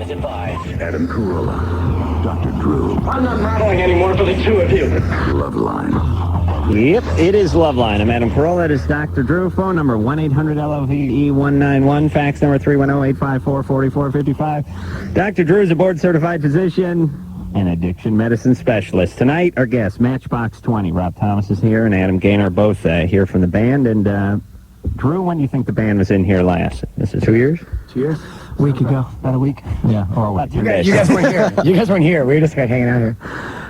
is advised. Adam Carolla, Dr. Drew. I'm not modeling anymore for the two of you. Loveline. Yep, it is Loveline. I'm Adam Carolla. That is Dr. Drew. Phone number 1-800-LOVE-191. Fax number 310-854-4455. Dr. Drew is a board-certified physician and addiction medicine specialist. Tonight, our guest, Matchbox 20. Rob Thomas is here and Adam Gaynor, both here from the band. And Drew, when do you think the band was in here last? This is 2 years? 2 years? A week ago. About a week. Yeah, or a week. You guys weren't here. You guys weren't here. We were just hanging out here.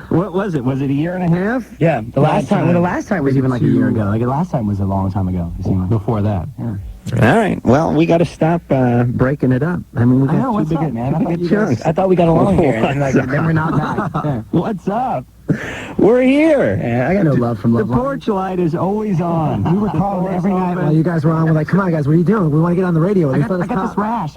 What was it? Was it a year and a half? Yeah, the last time. Well, the last time was even like a year ago. Like the last time was a long time ago. Before that. Yeah. All right. Well, we got to stop breaking it up. I mean, we got what's up, man? I thought we got along here, and What's then we're not back. Yeah. What's up? We're here. Yeah, I got no love from The Loveline. porch light is always on. We were calling every night while you guys were on. We're like, come on, guys, what are you doing? We want to get on the radio. I got this rash.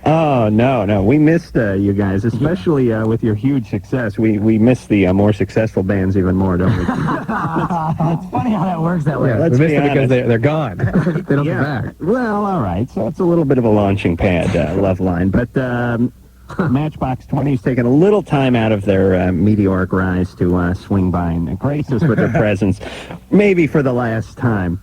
Oh, no. We missed you guys, especially with your huge success. We miss the more successful bands even more, don't we? It's funny how that works that way. Yeah, let's we missed be it because honest. they're gone. They don't come back. Well, all right. So it's a little bit of a launching pad, Loveline. But Matchbox 20 is taking a little time out of their meteoric rise to swing by and grace us with their presence, maybe for the last time.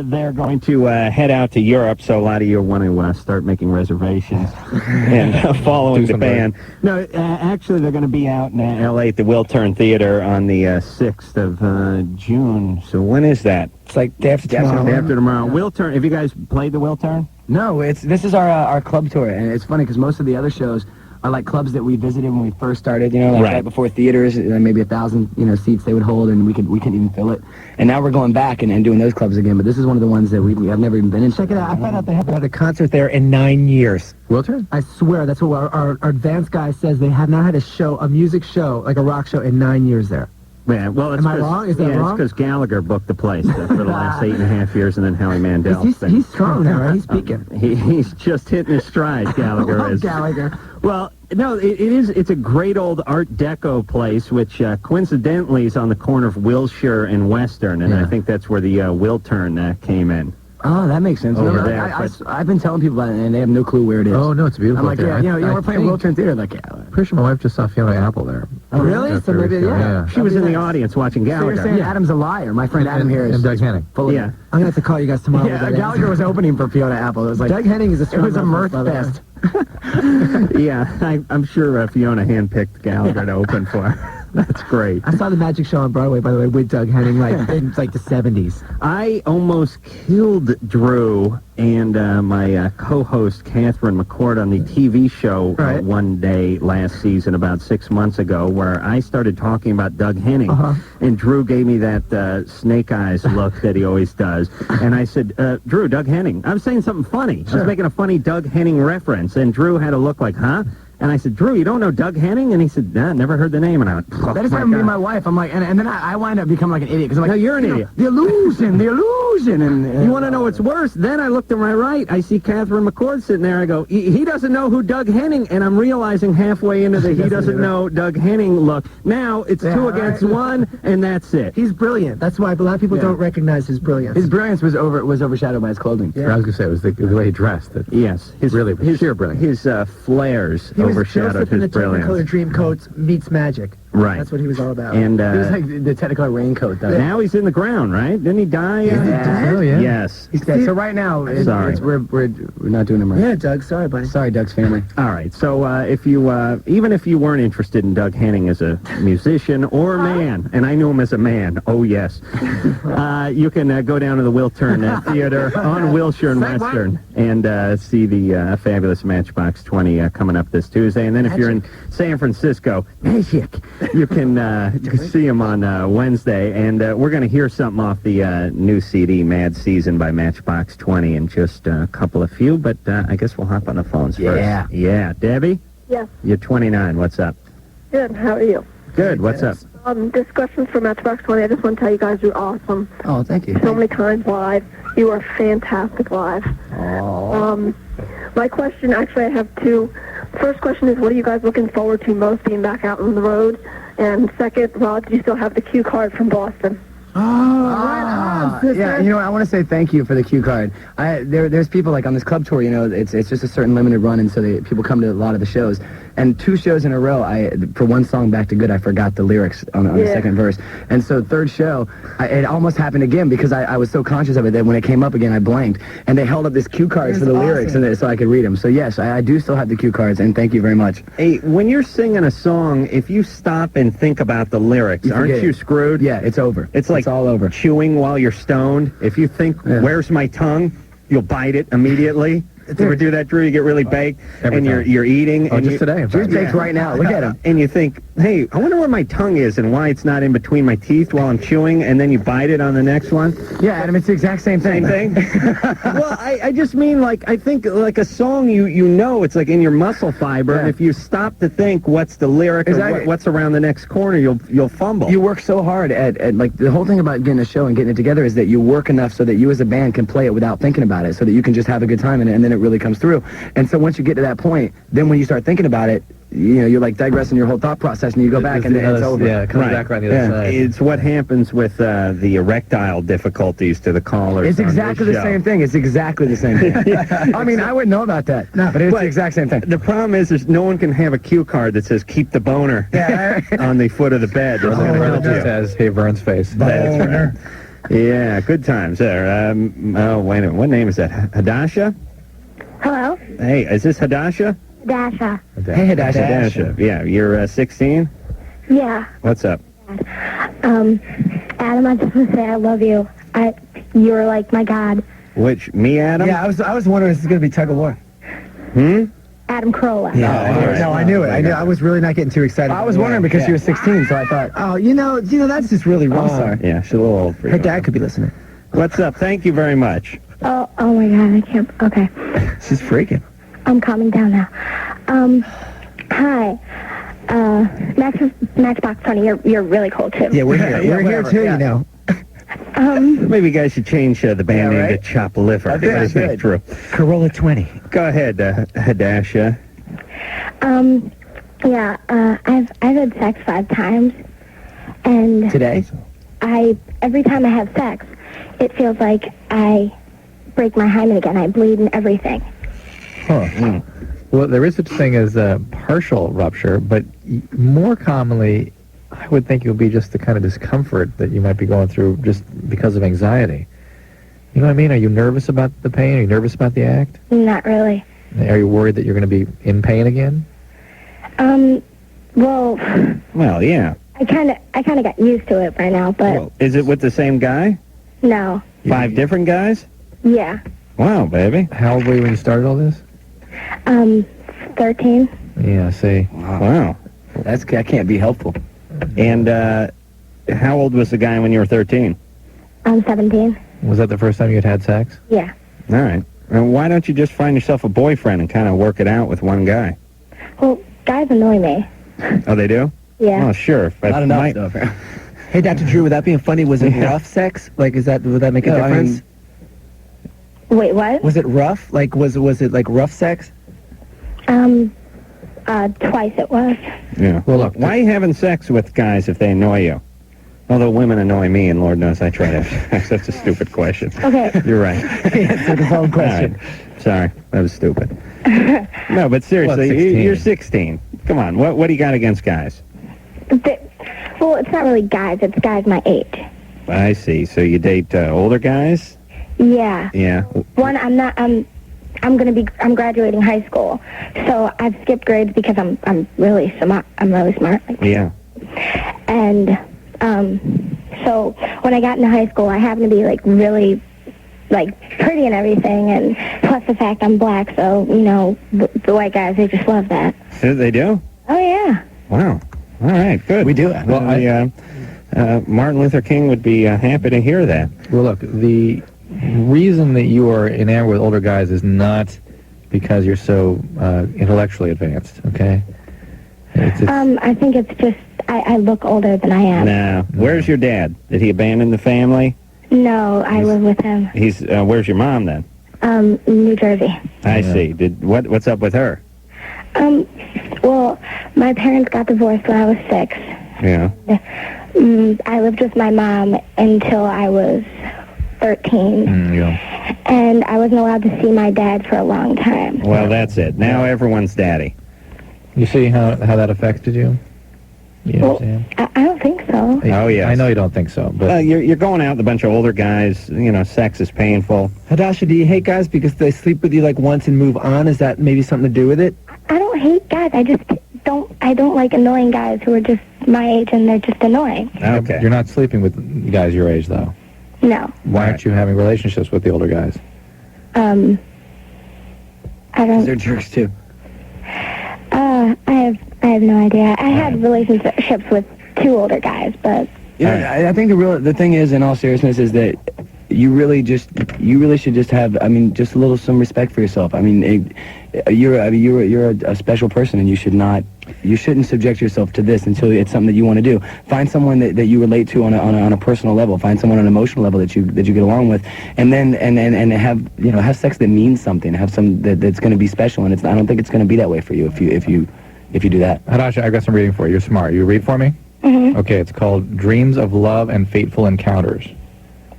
They're going to head out to Europe, so a lot of you want to start making reservations and following the band. No, actually, they're going to be out in L.A. at the Wiltern Theater on the 6th of June. So when is that? It's like day after tomorrow. Day after tomorrow. Wiltern. Have you guys played the Wiltern? No, this is our club tour, and it's funny because most of the other shows are like clubs that we visited when we first started, right before theaters, maybe 1,000, seats they would hold, and we couldn't even fill it. And now we're going back and doing those clubs again, but this is one of the ones that I've never even been in. Check it out. I found out they haven't had a concert there in 9 years. Wiltern? I swear, that's what our advanced guy says. They have not had a music show, like a rock show, in 9 years there. Yeah, well, Am I wrong? Is that wrong? It's because Gallagher booked the place for the last 8.5 years, and then Howie Mandel. He's strong now, right? He's peaking. He's just hitting his stride, Gallagher is. Gallagher. Well, no, it's a great old Art Deco place, which coincidentally is on the corner of Wilshire and Western, and I think that's where the Wiltern came in. Oh, that makes sense. Over there, I've been telling people about it, and they have no clue where it is. Oh, no, it's beautiful. I'm like, we're playing Wiltern Theater. Like, Pretty sure my wife just saw Fiona Apple there. Oh, really? So maybe, She was in the audience watching So Gallagher. you're saying Adam's a liar. My friend Adam here is And Doug Henning. full of Yeah. it. I'm going to have to call you guys tomorrow. Yeah, Gallagher was opening for Fiona Apple. It was like Doug Henning is a it was a mirth fest. Yeah, I'm sure Fiona handpicked Gallagher to open for her. That's great. I saw the magic show on Broadway, by the way, with Doug Henning, in like the 70s. I almost killed Drew and my co-host Catherine McCord on the TV show one day last season, about 6 months ago, where I started talking about Doug Henning, and Drew gave me that snake eyes look that he always does, and I said, Drew, Doug Henning. I was saying something funny. I was making a funny Doug Henning reference, and Drew had a look like, huh? And I said, Drew, you don't know Doug Henning? And he said, nah, never heard the name. And I went, oh, that is happened to me and my wife. I'm like, and then I wind up becoming like an idiot. Because I'm like, no, you're an idiot. The illusion. And you want to know what's worse? Then I look to my right. I see Catherine McCord sitting there. I go, he doesn't know who Doug Henning, and I'm realizing halfway into the he doesn't know Doug Henning look. Now it's 2 against 1, and that's it. He's brilliant. That's why a lot of people don't recognize his brilliance. His brilliance was overshadowed by his clothing. I was going to say, it was the way he dressed. Yes. His sheer brilliance. His flares overshadowed his brilliance. Technicolor Dreamcoats meets magic. Right. That's what he was all about. And he was like the Technicolor raincoat. now he's in the ground, right? Didn't he die? Oh, yeah. Yes. He's dead. So right now, we're not doing him right. Yeah, Doug. Sorry, buddy. Sorry, Doug's family. All right. So if you, even if you weren't interested in Doug Henning as a musician or a man, and I knew him as a man, oh yes, you can go down to the Wiltern Theater on Wilshire and Western and see the fabulous Matchbox 20 coming up this Tuesday. And then if you're in San Francisco, Magic, you can see him on Wednesday. And we're going to hear something off the new CD, Mad Season by Matchbox 20, in just a couple of few. But I guess we'll hop on the phones first. Yeah. Debbie? Yes. You're 29. What's up? Good. How are you? Good. What's up? This question's for Matchbox 20. I just want to tell you guys you're awesome. Oh, thank you. So many times live. You are fantastic live. Oh. My question, actually, I have two. First question is, what are you guys looking forward to most being back out on the road? And second, Rob, do you still have the cue card from Boston? Oh, Yeah, you know, I want to say thank you for the cue card. There's people like on this club tour, you know, it's just a certain limited run, and so people come to a lot of the shows. And 2 shows in a row, for one song, Back to Good, I forgot the lyrics on the second verse. And so third show, it almost happened again because I was so conscious of it that when it came up again, I blanked. And they held up this cue cards for the lyrics so I could read them. So yes, I do still have the cue cards, and thank you very much. Hey, when you're singing a song, if you stop and think about the lyrics, aren't you screwed? Yeah, it's over. It's like all over. Chewing while you're stoned. If you think, where's my tongue, you'll bite it immediately. You ever do that, Drew? You get really baked, and you're eating. And just today. Drew's baked right now. Look at him. And you think, hey, I wonder where my tongue is and why it's not in between my teeth while I'm chewing, and then you bite it on the next one. Yeah, Adam, it's the exact same thing. Same thing? Well, I just mean, like, I think, like, a song, you know it's, like, in your muscle fiber, and if you stop to think what's the lyric or what's around the next corner, you'll fumble. You work so hard at, like, the whole thing about getting a show and getting it together is that you work enough so that you as a band can play it without thinking about it, so that you can just have a good time in it, and then it really comes through. And so once you get to that point, then when you start thinking about it, you know, you're like digressing your whole thought process, and you go back, and then it's over. Yeah, it comes back around the other side. It's what happens with the erectile difficulties to the callers. It's exactly the same thing. It's exactly the same thing. I mean, I wouldn't know about that, but it's the exact same thing. The problem is no one can have a cue card that says "keep the boner" on the foot of the bed. It just says, "Hey, Vern's face." That's right. Yeah, good times there. Oh, wait a minute. What name is that? Hadassah? Hello? Hey, is this Hadassah? Dasha. Hey, Hadassah. Hadassah. Yeah, you're 16? Yeah. What's up? Adam, I just want to say I love you. You're like my God. Which, me, Adam? Yeah, I was wondering if this is going to be tug of war. Adam Carolla. No, I knew it. I was really not getting too excited. I was wondering because she was 16, so I thought, Oh, you know, that's just really wrong. sorry. Yeah, she's a little old for you. Her dad could be listening. What's up? Thank you very much. Oh my God, I can't. Okay. She's freaking. I'm calming down now. Hi. Matchbox Tony, you're really cool too. Yeah, we're here. We're here too, you know. Maybe you guys should change the band name to Chop Liver. That's good. True. Carolla 20. Go ahead, Hadassah. Yeah, I've had sex 5 times, and Today? every time I have sex, it feels like I break my hymen again. I bleed and everything. Huh. Well, there is such a thing as a partial rupture, but more commonly, I would think it would be just the kind of discomfort that you might be going through just because of anxiety. You know what I mean? Are you nervous about the pain? Are you nervous about the act? Not really. Are you worried that you're going to be in pain again? Well, yeah. I kind of got used to it by now, but Well, is it with the same guy? no. 5 different guys? Yeah. Wow, baby. How old were you when you started all this? 13. Yeah, see. Wow. That can't be helpful. And how old was the guy when you were 13? I'm 17. Was that the first time you had sex? Yeah. All right. And why don't you just find yourself a boyfriend and kind of work it out with one guy? Well, guys annoy me. Oh, they do? Yeah. Oh, sure. But Not enough, though. Hey, Dr. Drew, without being funny, was it rough sex? Like, would that make a No, I difference? Wait, what? Was it rough? Like, was it like rough sex? Twice it was. Yeah. Well, look, Why are you having sex with guys if they annoy you? Although women annoy me, and Lord knows I try to have sex. That's a stupid question. Okay. You're right. Answer the wrong question. All right. Sorry, that was stupid. No, but seriously, Well, 16. you're 16. Come on, what do you got against guys? Well, it's not really guys. It's guys my age. I see. So you date older guys? Yeah. Yeah. One, I'm graduating high school, so I've skipped grades because I'm really smart. I'm really smart. Yeah. And so when I got into high school, I happened to be really pretty and everything, and plus the fact I'm black, so the white guys, they just love that. They do? Oh yeah. Wow. All right. Good. We do it. Well, Martin Luther King would be happy to hear that. Well, look, the reason that you are enamored with older guys is not because you're so intellectually advanced, okay? I think it's just I look older than I am. Now, where's your dad? Did he abandon the family? No, I live with him. He's where's your mom then? New Jersey. I see. What's up with her? Well, my parents got divorced when I was 6. Yeah. I lived with my mom until I was 13. Yeah. And I wasn't allowed to see my dad for a long time. Well, that's it. Now everyone's daddy. You see how that affected you? You Well, understand? I don't think so. Oh, yes. I know you don't think so, but You're going out with a bunch of older guys. You know, sex is painful. Hadasha, do you hate guys because they sleep with you like once and move on? Is that maybe something to do with it? I don't hate guys. I don't like annoying guys who are just my age and they're just annoying. Okay. you're not sleeping with guys your age, though. No. Why aren't you having relationships with the older guys? I don't. They're jerks too. I have no idea. I had relationships with 2 older guys, but You know, I think the thing is, in all seriousness, is that you really should just have, just some respect for yourself. You're a special person, and you shouldn't subject yourself to this until it's something that you want to do. Find someone that you relate to on a personal level. Find someone on an emotional level that you get along with, and then and have sex that means something. Have some that's going to be special, and I don't think it's going to be that way for you if you do that. Hadasha, I got some reading for you. You're smart. You read for me? Mm-hmm. Okay, it's called Dreams of Love and Fateful Encounters.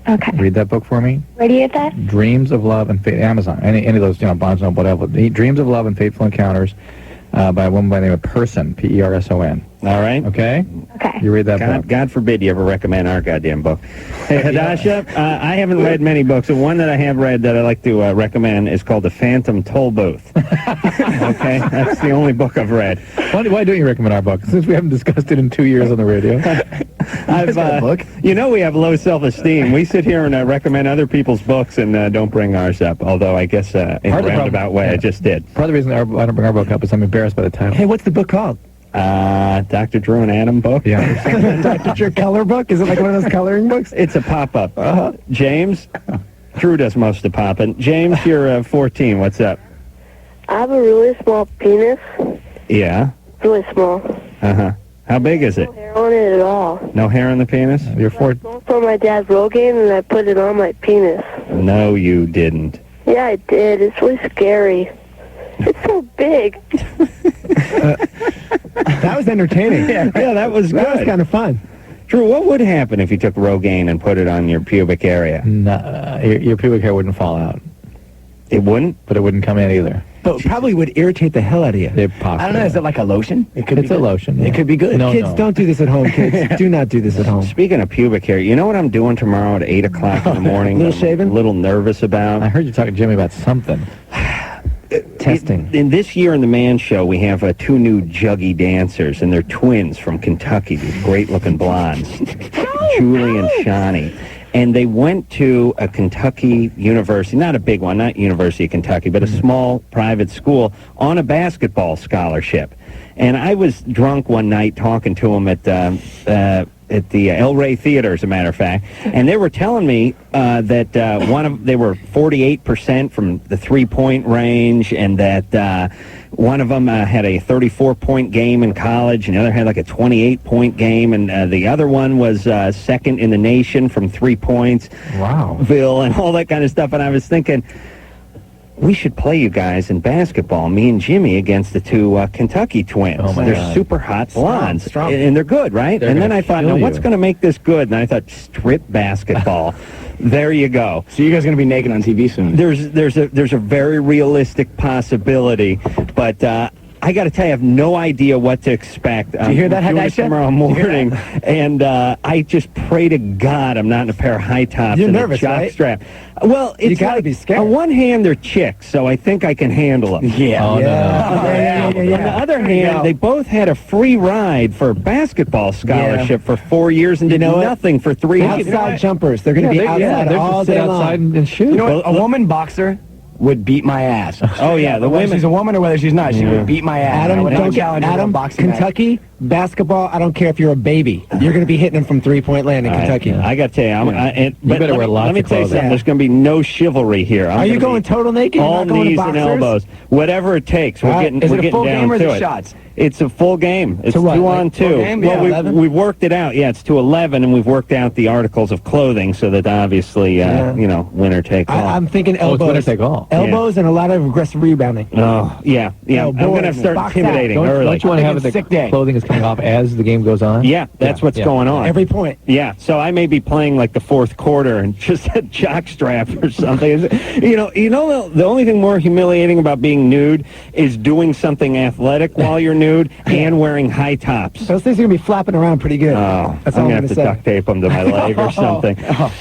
okay. Read that book for me. Where do you get that? Dreams of Love and Amazon. Any of those, Barnes & Noble, whatever. Dreams of Love and Fateful Encounters by a woman by the name of Person, Person. All right. Okay? Okay. You read that book. God forbid you ever recommend our goddamn book. Hey, Hadasha, I haven't read many books. The one that I have read that I like to recommend is called The Phantom Toll Booth. Okay? That's the only book I've read. Why don't you recommend our book? Since we haven't discussed it in 2 years on the radio. Book? You know we have low self-esteem. We sit here and recommend other people's books and don't bring ours up, although I guess in a roundabout way I just did. Part of the reason I don't bring our book up is I'm embarrassed by the title. Hey, what's the book called? Dr. Drew and Adam book? Yeah. Dr. Drew color book? Is it like one of those coloring books? It's a pop-up. James? Drew does most of the popping. James, you're 14. What's up? I have a really small penis. Yeah. Really small. Uh-huh. How big is it? No hair on it at all. No hair on the penis? You're 4. I stole from my dad's Rogaine and I put it on my penis. No, you didn't. Yeah, I did. It's really scary. It's so big. That was entertaining. Yeah, that was good. That was kind of fun. Drew, what would happen if you took Rogaine and put it on your pubic area? No, your pubic hair wouldn't fall out, It wouldn't? but it wouldn't come in either. But it probably would irritate the hell out of you. They possibly. I don't know. Is it like a lotion? It could It's be a good. lotion. It could be good. No, Kids, don't do this at home, kids. Do not do this at home. Speaking of pubic hair, you know what I'm doing tomorrow at 8 o'clock in the morning? Little I'm shaving? A little nervous about. I heard you talking to Jimmy about something. Testing. In this year in the Man Show, we have 2 new juggy dancers, and they're twins from Kentucky, these great-looking blondes, Julie and Shawnee. And they went to a Kentucky university, not a big one, not University of Kentucky, but a small private school on a basketball scholarship. And I was drunk one night talking to them at the El Rey Theater, as a matter of fact, and they were telling me that they were 48% from the 3-point range, and that one of them had a 34-point game in college, and the other had like a 28-point game, and the other one was second in the nation from 3 points. Wow. Bill, and all that kind of stuff. And I was thinking, we should play you guys in basketball, me and Jimmy, against the 2 Kentucky twins. Oh, my they're God. super hot blondes, strong. and they're good, right? They're and then gonna I thought, kill now what's you. going to make this good? And I thought, strip basketball. There you go. So you guys are going to be naked on TV soon. There's a very realistic possibility, but I got to tell you, I have no idea what to expect. Do you hear that, I'm doing it Hadasha? tomorrow morning, and I just pray to God I'm not in a pair of high tops You're and nervous, a jock right? strap. Well, it's gotta like, be scared. on one hand, they're chicks, so I think I can handle them. Yeah. Oh, Yeah. On the other hand, they both had a free ride for a basketball scholarship for 4 years and did nothing for 3 years. Outside jumpers. They're going to be outside they're all just sit day outside long. and shoot. You know what? A woman boxer would beat my ass. Oh, yeah, the Whether women. she's a woman or whether she's not, she would beat my ass. I Adam, would have don't a challenge in a Adam, boxing match. Kentucky, basketball, I don't care if you're a baby. You're going to be hitting them from three-point land in Kentucky. I got to tell you, but better wear lots let me of tell you clothing. something. There's going to be no chivalry here. Are you going total naked? You're All not going to knees and boxers? elbows, whatever it takes. We're All right. getting Is we're it a getting full down game or is to it it. shots? It's a full game. It's To what, 2 like on 2. full game? Well, Yeah, 11? we've worked it out. Yeah, it's to 11, and we've worked out the articles of clothing so that obviously, winner take all. I'm thinking Oh, it's elbows. winner take all. Elbows and a lot of aggressive rebounding. Oh, yeah. Oh, I'm going to boy. start Box intimidating out. early. Don't you want to have it sick day. that clothing is coming off as the game goes on? Yeah, that's what's going on. Every point. Yeah, so I may be playing like the fourth quarter and just a jockstrap or something. The only thing more humiliating about being nude is doing something athletic while you're nude and wearing high tops. Those things are going to be flapping around pretty good. Oh, That's I'm all going I'm to going have to to say. duct tape them to my leg or something.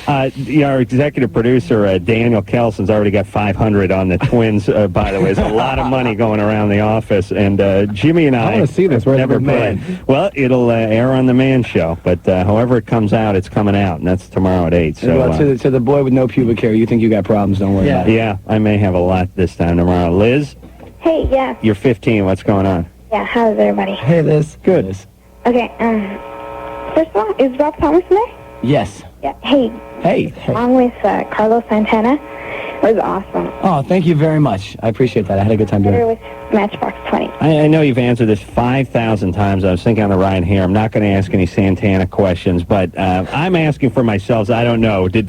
Our executive producer, Daniel Kelson's already got 500 on the Twins, by the way. There's a lot of money going around the office, and Jimmy and I wanna see this. Where's never the played. Well, it'll air on the Man Show, but however it comes out, it's coming out, and that's tomorrow at 8. So, Well, to the boy with no pubic hair, you think you got problems, don't worry about it. yeah, I may have a lot this time tomorrow. Liz, Hey, yeah. you're 15. What's going on? Yeah, how's everybody? Hey, Liz. Good. Okay, first of all, is Rob Thomas there? Yes. Yeah. Hey, Hey. along with Carlos Santana. It was awesome. Oh, thank you very much. I appreciate that. I had a good time doing Better it. with Matchbox 20. I know you've answered this 5,000 times. I was thinking on the ride here. I'm not going to ask any Santana questions, but I'm asking for myself. So I don't know. Did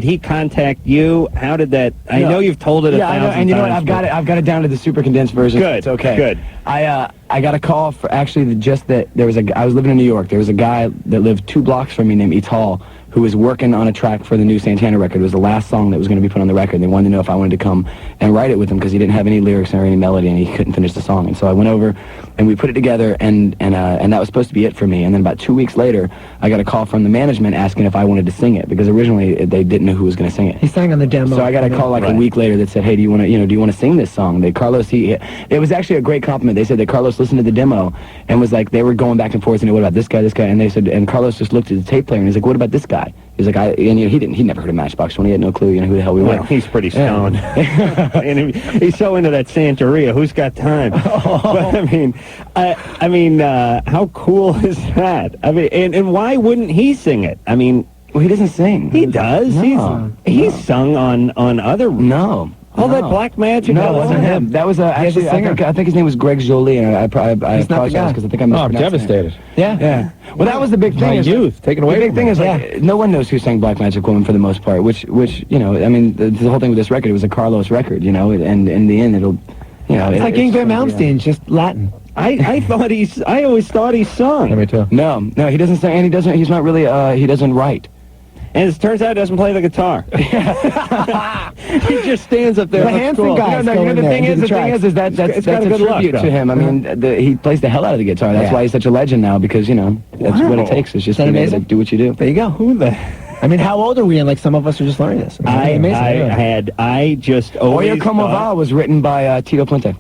he contact you? How did that? I know you've told it a thousand times. And you know what? I've got it down to the super condensed version. Good. It's okay. Good. I got a call for actually just that there was I was living in New York. There was a guy that lived 2 blocks from me named Ital, who was working on a track for the new Santana record. It was the last song that was going to be put on the record. They wanted to know if I wanted to come and write it with him because he didn't have any lyrics or any melody and he couldn't finish the song. And so I went over and we put it together and that was supposed to be it for me. And then about 2 weeks later, I got a call from the management asking if I wanted to sing it because originally they didn't know who was going to sing it. He sang on the demo. So I got a call like a week later that said, "Hey, do you want to sing this song?" It was actually a great compliment. They said that Carlos listened to the demo and was like, they were going back and forth and what about this guy, and they said, and Carlos just looked at the tape player and he's like, what about this guy? He's like, he never heard of Matchbox 20. He had no clue, who the hell we were. Well, he's pretty stoned. And he's so into that Santeria. Who's got time? But I mean, how cool is that? I mean, and why wouldn't he sing it? I mean, Well, he doesn't sing. he does. No, He's sung on other. No. All that black magic. No, it wasn't him. That was actually, I think his name was Greg Jolie, and I apologize because I think I Oh, I'm mispronounced devastated. it. Yeah. Well, that was the big thing. My is youth taken away The big from thing me. is, like, no one knows who sang Black Magic Woman for the most part, which I mean, the whole thing with this record, it was a Carlos record, and in the end, it'll, It's like Ingrid Malmsteen, just Latin. I always thought he sung. Yeah, me too. No, he doesn't sing, and he's not really, he doesn't write. And it turns out he doesn't play the guitar. He just stands up there. The Hanson guys The go in there thing and do is, that's It's got a a good luck, tribute though. to him. I mean, he plays the hell out of the guitar. That's why he's such a legend now, because, that's what it takes. Is just Isn't that being able to amazing? do what you do. There you go. Who the? I mean, how old are we? And like some of us are just learning this. I just always Oye Como thought- Va was written by Tito Puente.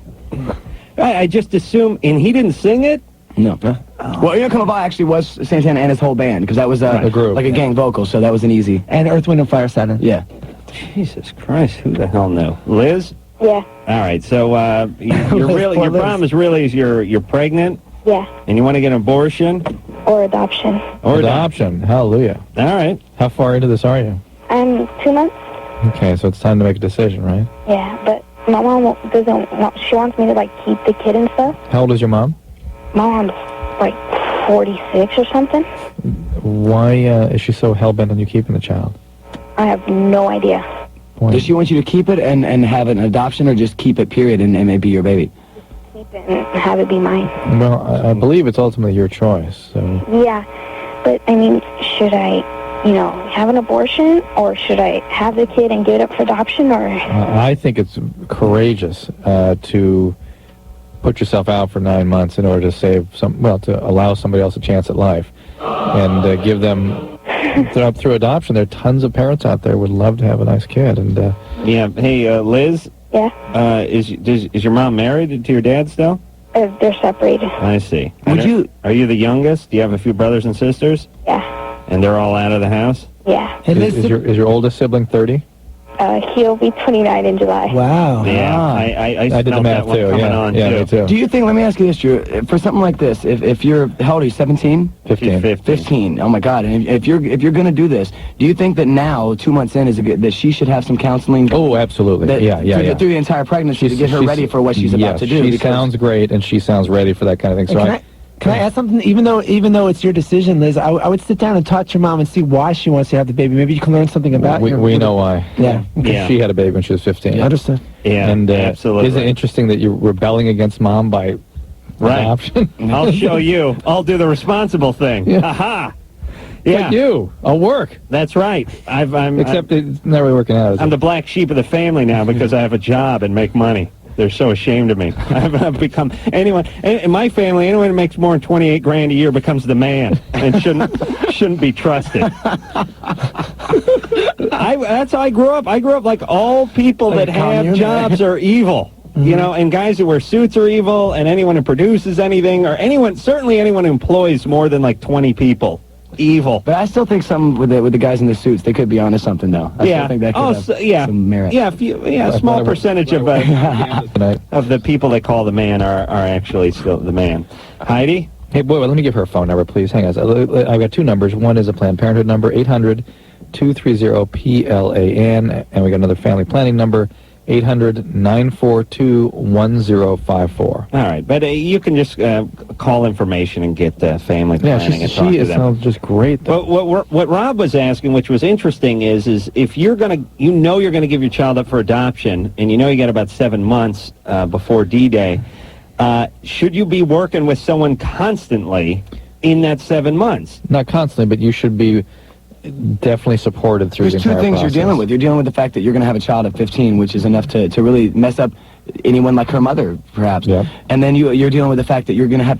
I just assumed, and he didn't sing it? No. Well, Oye Como Va actually was Santana and his whole band, because that was A group. like a gang vocal, so that was an easy. And Earth, Wind, and Fire Saturn. Yeah. Jesus Christ, who the hell knew? Liz? Yeah. All right, so your Liz. problem is really is you're pregnant Yeah. and you want to get an abortion Or adoption. or Adoption. Hallelujah. All right. How far into this are you? I'm 2 months. Okay, so it's time to make a decision, right? Yeah, but my mom doesn't want, she wants me to, like, keep the kid and stuff. How old is your mom? My mom's, like, 46 or something. Why is she so hell-bent on you keeping the child? I have no idea. Why? Does she want you to keep it and have an adoption, or just keep it, period, and it be your baby? Keep it and have it be mine. Well, I believe it's ultimately your choice, so... Yeah, but, I mean, should I, have an abortion, or should I have the kid and give it up for adoption, or... I think it's courageous to put yourself out for 9 months in order to to allow somebody else a chance at life and give them through adoption. There are tons of parents out there who would love to have a nice kid, and Yeah. Hey, Liz, Yeah, is your mom married to your dad still? they're separated. I see. Are you the youngest? Do you have a few brothers and sisters? Yeah, And they're all out of the house? yeah. Hey, Liz, is your oldest sibling 30? He'll be 29 in July. wow. Yeah. Ah. I I did the smelled math that one too. coming Yeah, on, yeah, too. me too. Do you think, let me ask you this, Drew, for something like this, if you're, how old are you, 17? 15. 15. Oh my God! And if you're gonna do this, do you think that now, 2 months in, that she should have some counseling? Oh, absolutely. Through the entire pregnancy to get her ready for what she's about to do. She because- sounds great, and she sounds ready for that kind of thing. So Can I add something? Even though it's your decision, Liz, I would sit down and talk to your mom and see why she wants you to have the baby. Maybe you can learn something about her. we know why. Yeah. Yeah. She had a baby when she was 15. Understood. Yeah, And absolutely. isn't it interesting that you're rebelling against mom by Right. Adoption. I'll show you. I'll do the responsible thing. Yeah. Aha! Yeah. Yeah, Like you. I'll work. that's right. Except it's not really working out. Is I'm it? the black sheep of the family now because I have a job and make money. They're so ashamed of me. I've become in my family. Anyone who makes more than 28 grand a year becomes the man and shouldn't be trusted. That's how I grew up. I grew up like all people that have jobs are evil. You know, and guys who wear suits are evil, and anyone who produces anything, or certainly anyone who employs more than like 20 people, evil. But I still think some with the guys in the suits, they could be onto something though. I still think that could have some merit. Yeah, a small percentage of the people they call the man are actually still the man. Heidi? Hey, boy, let me give her a phone number, please. Hang on. I've got two numbers. One is a Planned Parenthood number, 800-230-PLAN, and we got another family planning number, 800-942-1054. All right, but you can just call information and get family planning and talk she to them. sounds just great. But what Rob was asking, which was interesting, is if you're gonna give your child up for adoption, and you got about 7 months before D-Day, should you be working with someone constantly in that 7 months? Not constantly, but you should be definitely supported through There's the entire two things process. you're dealing with. You're dealing with the fact that you're going to have a child at 15, which is enough to really mess up anyone like her mother, perhaps. Yeah. And then you're dealing with the fact that you're going to have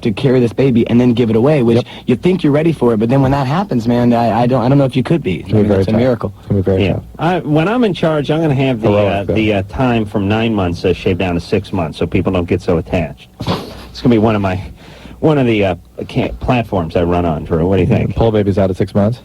to carry this baby and then give it away, which you think you're ready for it, but then when that happens, man, I don't know if you could be. It's a miracle. It's going to be very tough. When I'm in charge, I'm going to have the time from 9 months shaved down to 6 months, so people don't get so attached. It's going to be one of the platforms I run on, Drew. What do you think? Pull babies out at 6 months?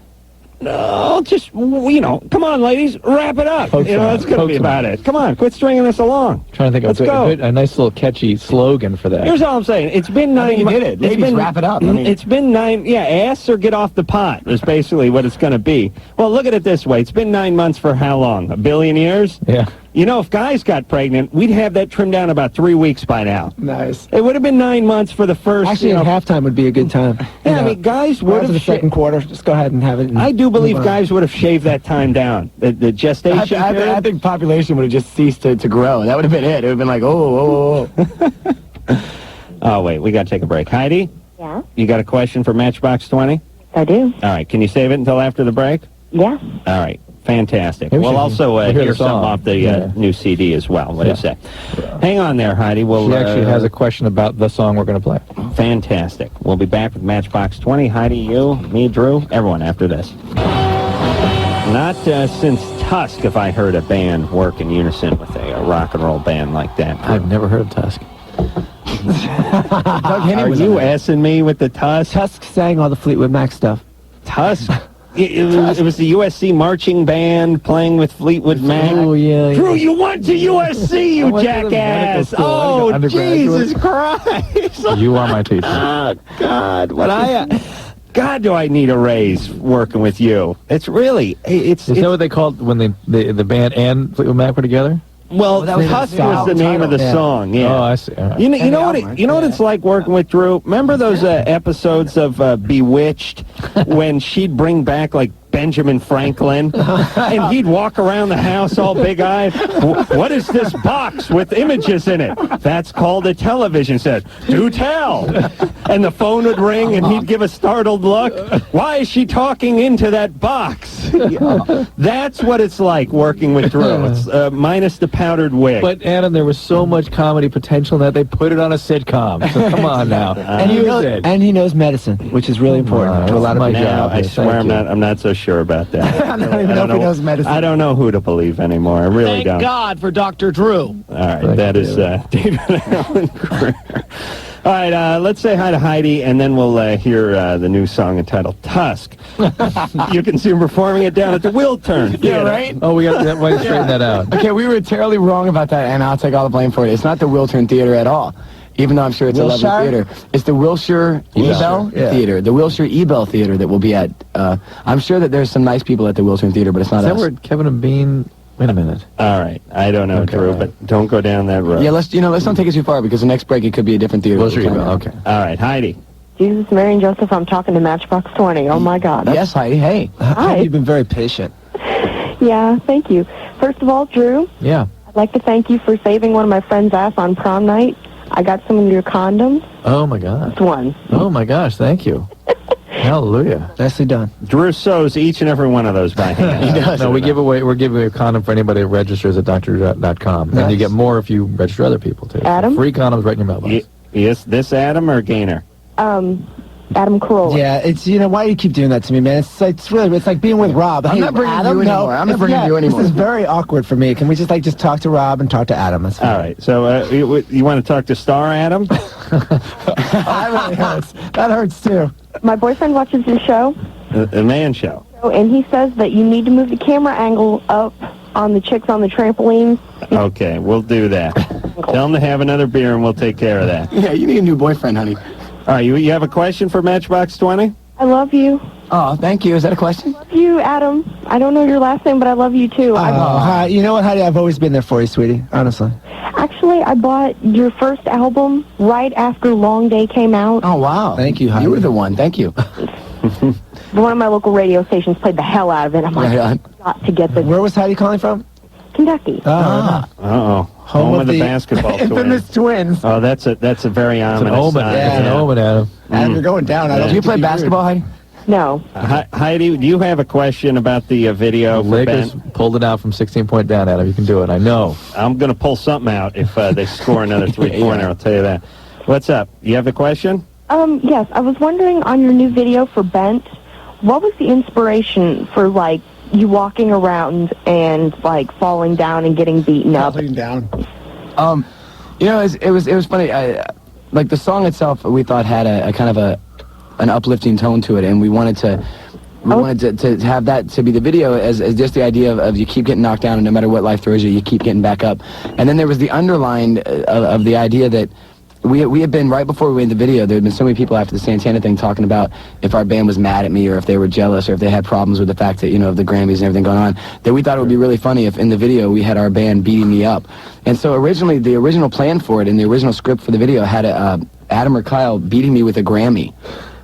No, just, come on, ladies, wrap it up. That's going to be about it. Come on, quit stringing us along. Trying to think of a nice little catchy slogan for that. Here's all I'm saying. It's been 9 months. You did it. Ladies, wrap it up. It's been 9, ass or get off the pot is basically what it's going to be. Well, look at it this way. It's been 9 months for how long? 1 billion years? Yeah. If guys got pregnant, we'd have that trimmed down about 3 weeks by now. Nice. It would have been 9 months for the first. Actually, at halftime would be a good time. Yeah, I mean, guys would have. The second quarter, just go ahead and have it. I do believe guys would have shaved that time down. The gestation period. I think population would have just ceased to grow. That would have been it. It would have been like, oh. Oh, wait, we got to take a break. Heidi? Yeah? You got a question for Matchbox 20? I do. All right, can you save it until after the break? Yeah. All right. Fantastic. Maybe We'll also hear some off the new CD as well. What do you say? Hang on there, Heidi. She actually has a question about the song we're going to play. Fantastic. We'll be back with Matchbox 20. Heidi, you, me, Drew, everyone after this. Not since Tusk have I heard a band work in unison with a rock and roll band like that. I've never heard of Tusk. Are you assing me with the Tusk? Tusk sang all the Fleetwood Mac stuff. Tusk? It was the USC marching band playing with Fleetwood Mac. Oh, yeah. Drew, you went to USC, you jackass! Oh, Jesus Christ! You are my teacher. Oh, God. God, do I need a raise working with you? It's really... Is that what they called when the band and Fleetwood Mac were together? Well, Tusk was the name of the song. Yeah. Oh, I see. All right. You know what it's like working with Drew. Remember those episodes of Bewitched when she'd bring back like Benjamin Franklin, and he'd walk around the house all big-eyed. What is this box with images in it? That's called a television set. Do tell. And the phone would ring, and he'd give a startled look. Why is she talking into that box? That's what it's like working with Drew. It's minus the powdered wig. But Adam, there was so much comedy potential in that they put it on a sitcom. So come on now. And he knows medicine, which is really important to a lot of people. I swear I'm not so sure about that. I don't even know if he knows medicine. I don't know who to believe anymore. I really don't. Thank God for Dr. Drew. All right, that is David Allen Greer. All right, let's say hi to Heidi, and then we'll hear the new song entitled Tusk. You can see him performing it down at the Wiltern. Yeah, right? Oh, we got to straighten that out. Okay, we were terribly wrong about that, and I'll take all the blame for it. It's not the Wiltern Theater at all. Even though I'm sure it's a lovely theater. It's the Wilshire Ebell Theater. The Wilshire Ebell Theater that we'll be at. I'm sure that there's some nice people at the Wilshire Theater, but it's not us. Is that where Kevin and Bean... Wait a minute. All right. I don't know, Drew, but don't go down that road. Yeah, let's don't take it too far, because the next break it could be a different theater. Wilshire Ebell, okay. All right, Heidi. Jesus, Mary, and Joseph, I'm talking to Matchbox 20. Oh, my God. Yes, Heidi, hey. Hi. You've been very patient. Yeah, thank you. First of all, Drew. Yeah. I'd like to thank you for saving one of my friend's ass on prom night. I got some of your condoms. Oh, my God. It's one. Oh, my gosh, thank you. Hallelujah. Nicely done. Drew sews each and every one of those by hand. He does. No, we're giving away a condom for anybody that registers at drdrew.com. And you get more if you register other people, too. Adam? Free condoms right in your mailbox. Yes, this Adam or Gaynor? Adam Carolla. Yeah, it's, why do you keep doing that to me, man? It's like being with Rob. I'm not bringing Adam, you anymore. I'm not bringing you anymore. This is very awkward for me. Can we just talk to Rob and talk to Adam? That's fine. All right, so you want to talk to Star Adam? That really hurts. That hurts, too. My boyfriend watches your show, The Man Show. and he says that you need to move the camera angle up on the chicks on the trampoline. Okay, we'll do that. Tell him to have another beer and we'll take care of that. Yeah, you need a new boyfriend, honey. All right, you have a question for Matchbox 20? I love you. Oh, thank you. Is that a question? Love you, Adam. I don't know your last name, but I love you too. You know what, Heidi? I've always been there for you, sweetie. Honestly. Actually, I bought your first album right after Long Day came out. Oh, wow. Thank you, Heidi. You were the one. Thank you. One of my local radio stations played the hell out of it. I'm like, Right on. got to get this. Where was Heidi calling from? Kentucky. Uh-oh. Home of the basketball infamous twins. Oh, that's a very ominous It's an omen. sign. It's an omen, Adam. Adam, you're going down. I don't Do you play basketball, Heidi? No. Heidi, do you have a question about the video The for Lakers Ben? pulled it out from 16-point down, Adam. You can do it. I know. I'm going to pull something out if they score another three-pointer, I'll tell you that. What's up? You have a question? Yes, I was wondering on your new video for Bent, what was the inspiration for, like, you walking around and, like, falling down and getting beaten up? Falling down. It was funny. Like the song itself, we thought had a kind of an uplifting tone to it, and we wanted to have that to be the video as just the idea of you keep getting knocked down, and no matter what life throws you, you keep getting back up. And then there was the underline of the idea that we had been, right before we made the video, there had been so many people after the Santana thing talking about if our band was mad at me or if they were jealous or if they had problems with the fact that, of the Grammys and everything going on, that we thought it would be really funny if in the video we had our band beating me up. And so originally, the original plan for it and the original script for the video had Adam or Kyle beating me with a Grammy.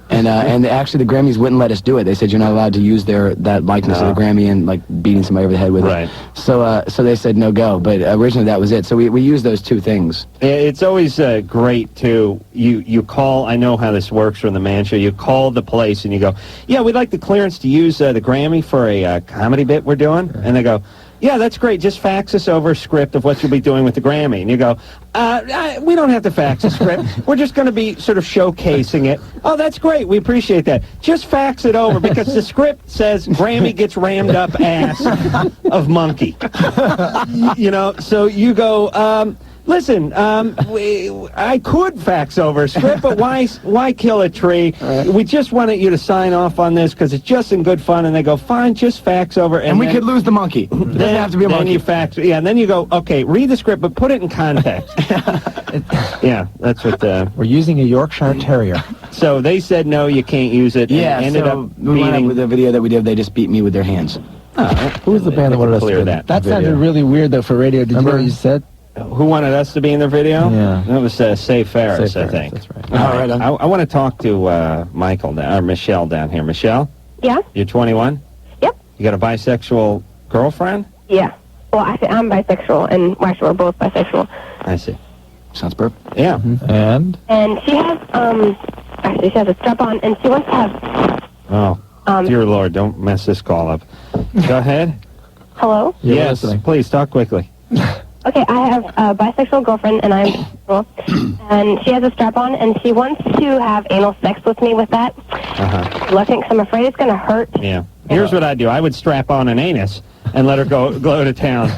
And actually the Grammys wouldn't let us do it. They said you're not allowed to use that likeness of the Grammy and like beating somebody over the head with it. So they said no go. But originally that was it. So we used those two things. It's always great to you call. I know how this works from the Man Show. You call the place and you go, yeah, we'd like the clearance to use the Grammy for a comedy bit we're doing, and they go, yeah, that's great. Just fax us over a script of what you'll be doing with the Grammy. And you go, we don't have to fax a script. We're just going to be sort of showcasing it. Oh, that's great. We appreciate that. Just fax it over because the script says Grammy gets rammed up ass of monkey. So you go, listen, I could fax over a script, but why kill a tree? We just wanted you to sign off on this because it's just in good fun. And they go, fine, just fax over. And we could lose the monkey. It doesn't have to be a monkey. Then you fax, and then you go, okay, read the script, but put it in context. Yeah, that's what we're using a Yorkshire Terrier. So they said, no, you can't use it. Yeah, and ended so up we went up beating with the video that we did. They just beat me with their hands. Who was the band that wanted us to clear do that? That sounded really weird, though, for radio. Did you know what you said? Who wanted us to be in their video? Yeah. That was Save Ferris, I think. That's right. All right. I want to talk to Michelle down here. Michelle? Yeah? You're 21? Yep. You got a bisexual girlfriend? Yeah. Well, I'm bisexual, and actually we're both bisexual. I see. Sounds perfect. Yeah. And? And she has, actually she has a strap-on, and she wants to have... Oh, dear Lord, don't mess this call up. Go ahead. Hello? You're Yes, listening. please, talk quickly. Okay, I have a bisexual girlfriend, and I'm bisexual, and she has a strap-on, and she wants to have anal sex with me with that. Reluctant, because I'm afraid it's going to hurt. Yeah. Here's what I'd do. I would strap on an anus and let her go to town.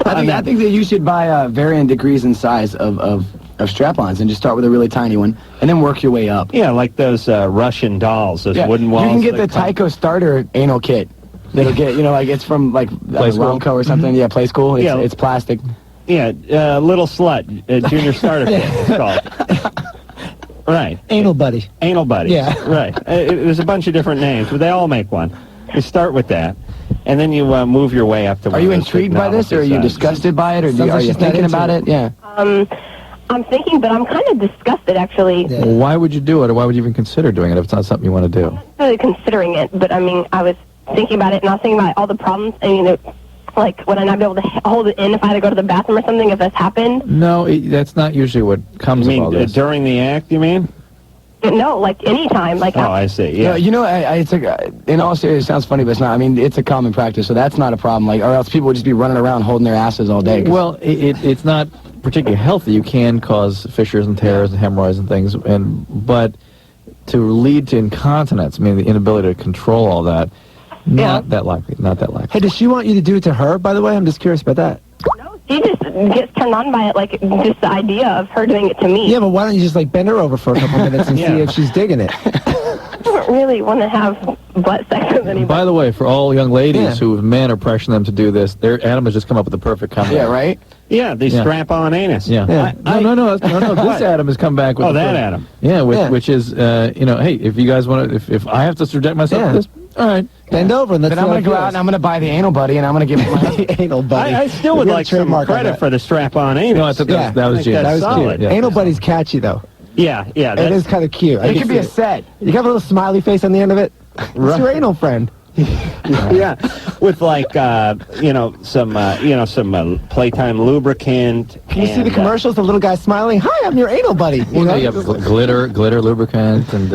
I think that you should buy varying degrees in size of strap-ons and just start with a really tiny one and then work your way up. Yeah, like those Russian dolls, those wooden walls. You can get the Tyco starter anal kit. That'll get, it's from like Ronco or something. Yeah, Play School. It's plastic. Yeah, Little Slut, Junior Starter Kit, it's called. Right. Anal Buddy. Anal Buddy. Yeah. Right. There's a bunch of different names, but they all make one. You start with that, and then you move your way up to. Are you intrigued by this, or are you disgusted by it, or are you thinking about it? Yeah. I'm thinking, but I'm kind of disgusted, actually. Yeah. Well, why would you do it, or why would you even consider doing it if it's not something you want to do? I'm not really considering it, but I was thinking about it, and I was thinking about all the problems. One Like, would I not be able to hold it in if I had to go to the bathroom or something if this happened? No, that's not usually what comes You of all mean this. during the act, you mean? No, like anytime. Like, Oh, I see, yeah. No, you know, it's in all seriousness, it sounds funny, but it's not. I mean, it's a common practice, so that's not a problem. Like, or else people would just be running around holding their asses all day. Well, it's not particularly healthy. You can cause fissures and tears and hemorrhoids and things, but to lead to incontinence, I mean, the inability to control all that, not that likely. Not that likely. Hey, does she want you to do it to her, by the way? I'm just curious about that. no, she just gets turned on by it, like, just the idea of her doing it to me. Yeah, but why don't you just, like, bend her over for a couple minutes and see if she's digging it? I don't really want to have butt sex with anybody. By the way, for all young ladies who men are pressuring them to do this, Adam has just come up with the perfect comment. Yeah, right? Yeah, they strap on anus. Yeah. No. This Adam has come back with. Oh, that Adam. Yeah, which is, hey, if you guys want to, if I have to subject myself to this, all right, bend over and let's. Then I'm gonna go out and I'm gonna buy the anal buddy and I'm gonna give it my anal buddy. I still would like some credit for the strap-on anus. No, that was genius. That's solid. Cute. Anal buddy's catchy though. Yeah. It is kind of cute. It could be a set. You got a little smiley face on the end of it. It's your anal friend. Yeah, with like some playtime lubricant. Can you see the commercials? The little guy smiling. Hi, I'm your anal buddy. You know? You have glitter lubricant and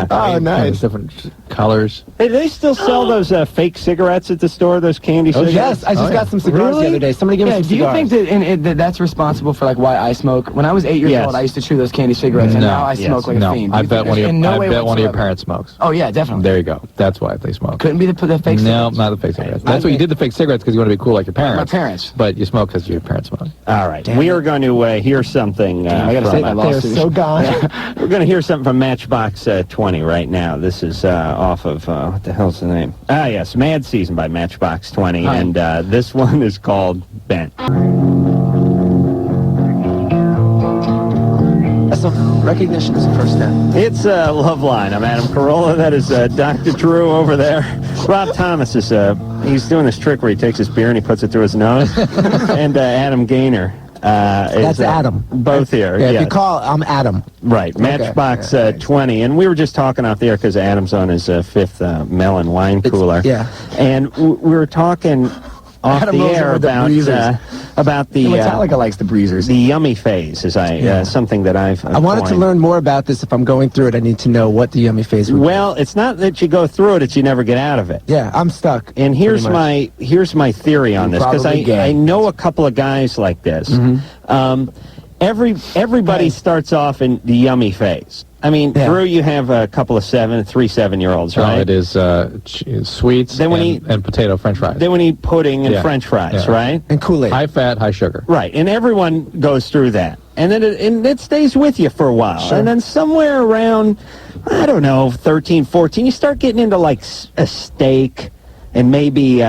Oh, nice. Different colors. Hey, do they still sell those fake cigarettes at the store? Those candy cigarettes? Yes, I just got some cigars the other day. Somebody give me some do you cigars. think that that's responsible for like why I smoke? When I was 8 years old, I used to chew those candy cigarettes, and now I smoke like a fiend. I bet one of your whatsoever. parents smokes. Oh yeah, definitely. There you go. That's why they smoke. Couldn't be the fake cigarettes. No, not the fake cigarettes. That's why you did the fake cigarettes, because you want to be cool like your parents. My parents. But you smoke because your parents smoke. All right. We are going to hear something I gotta say, They're so gone. we're going to hear something from Matchbox 20 right now. This is off of, what the hell's the name? Ah, yes, Mad Season by Matchbox 20, and this one is called Bent. That's recognition is the first step. It's Loveline. I'm Adam Carolla. That is Dr. Drew over there. Rob Thomas is, he's doing this trick where he takes his beer and he puts it through his nose. And Adam Gaynor. That's Adam. Both here. Yeah, if you call, I'm Adam. Right, Matchbox 20. And we were just talking off the air because Adam's on his fifth melon wine cooler. And we were talking off Adam the rolls air over the about the Metallica likes the breezers. the yummy phase is something that I wanted to learn more about this. If I'm going through it, I need to know what the yummy phase would Well, it's not that you go through it; it's you never get out of it. Yeah, I'm stuck. And here's my theory on this, because I know a couple of guys like this. Everybody starts off in the yummy phase. I mean, Drew, you have a couple of 3 7-year-olds, right? Oh, it is sweets and potato French fries. Then we need pudding and French fries, right? And Kool-Aid. High fat, high sugar. Right, and everyone goes through that. And then it stays with you for a while. Sure. And then somewhere around, I don't know, 13, 14, you start getting into like a steak and maybe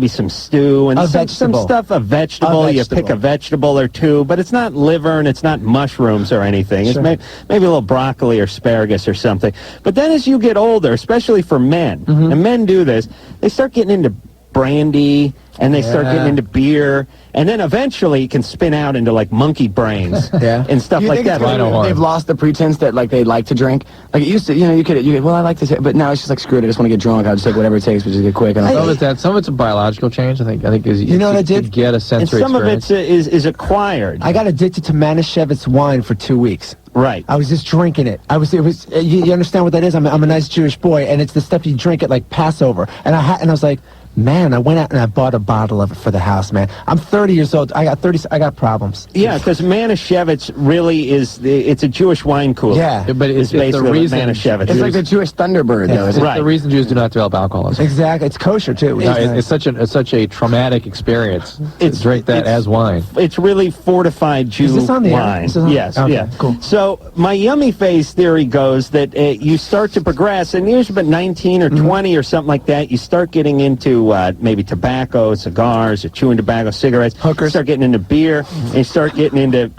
some stew and some stuff, a vegetable. You pick a vegetable or two, but it's not liver and it's not mushrooms or anything. It's maybe a little broccoli or asparagus or something. But then as you get older, especially for men, and men do this, they start getting into brandy and they start getting into beer, and then eventually it can spin out into like monkey brains and stuff like that. They've lost the pretense that like they like to drink. Like it used to, you could well, I like to say, but now it's just like, screw it, I just want to get drunk. I'll just take whatever it takes, but just get quick. And Some of it's a biological change. I think is you know what I did? To get a sensory and some experience. of it is acquired. I got addicted to Manischewitz wine for 2 weeks. Right. I was just drinking it. You understand what that is? I'm a nice Jewish boy, and it's the stuff you drink at like Passover. And I was like, man, I went out and I bought a bottle of it for the house, man. I'm 30 years old. I got problems. Yeah, because Manischewitz really it's a Jewish wine cooler. Yeah, but it's the reason Manischewitz. It's like the Jewish Thunderbird, though. It's the reason Jews do not develop alcoholism. Exactly. It's kosher too. It's such a traumatic experience. It's drink that as wine. It's really fortified Jew Is this on the wine. Yes. Okay, yeah. Cool. So my yummy phase theory goes that you start to progress, and usually about 19 or 20 or something like that, you start getting into maybe tobacco, cigars, or chewing tobacco, cigarettes. Hookers. You start getting into beer, and you start getting into,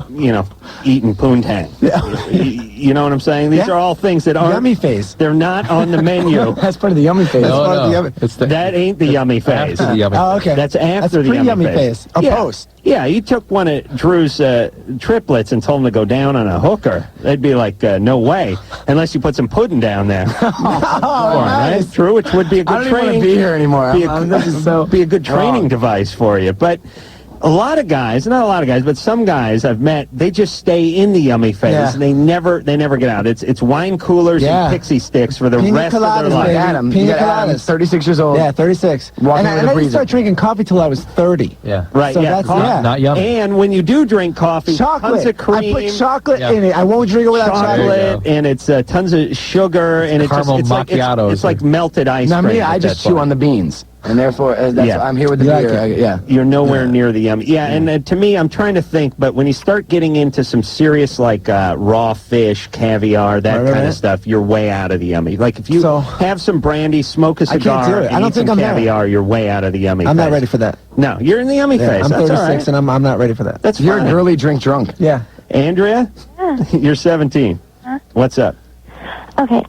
eating poontang. You know what I'm saying? These are all things that aren't... Yummy phase. They're not on the menu. That's part of the yummy phase. That ain't the yummy phase. After the yummy Oh, okay. That's after the pre-yummy phase. Post. Yeah, you took one of Drew's triplets and told him to go down on a hooker. They'd be like, no way, unless you put some pudding down there. Oh, nice. Right? Drew, which would be a good I don't even training. want to be here anymore. Be a This is so be a good training device for you. But a lot of guys, not a lot of guys, but some guys I've met, they just stay in the yummy phase. Yeah. They never get out. It's wine coolers and pixie sticks for the rest of their life. Baby. Adam, Pina you got Adam, coladas. 36 years old. Yeah, 36. Walking And with a I didn't breezer. start drinking coffee till I was 30. Yeah. Right, So yeah, that's- coffee. yeah. Not yummy. And when you do drink coffee, tons Chocolate. of cream. I put chocolate Yeah. in it. I won't drink it without There you chocolate. go. And it's tons of sugar, and Caramel it's macchiatos. it's like melted ice Now cream. me, I at just that chew point. on the beans, and therefore that's Yeah. I'm here with the You like beer. it? Yeah. You're nowhere near the yummy. Yeah, and to me, I'm trying to think, but when you start getting into some serious, like raw fish, caviar, that Right. kind of stuff, you're way out of the yummy. Like if you So- have some brandy, smoke a I can't cigar, do it. and I don't eat some think I'm there. caviar, you're way out of the yummy I'm phase. not ready for that. No, you're in the yummy Yeah, phase. I'm That's 36 all right. and I'm not ready for that. That's You're fine. a girly drink drunk. Yeah. Andrea, you're 17. What's up? Okay.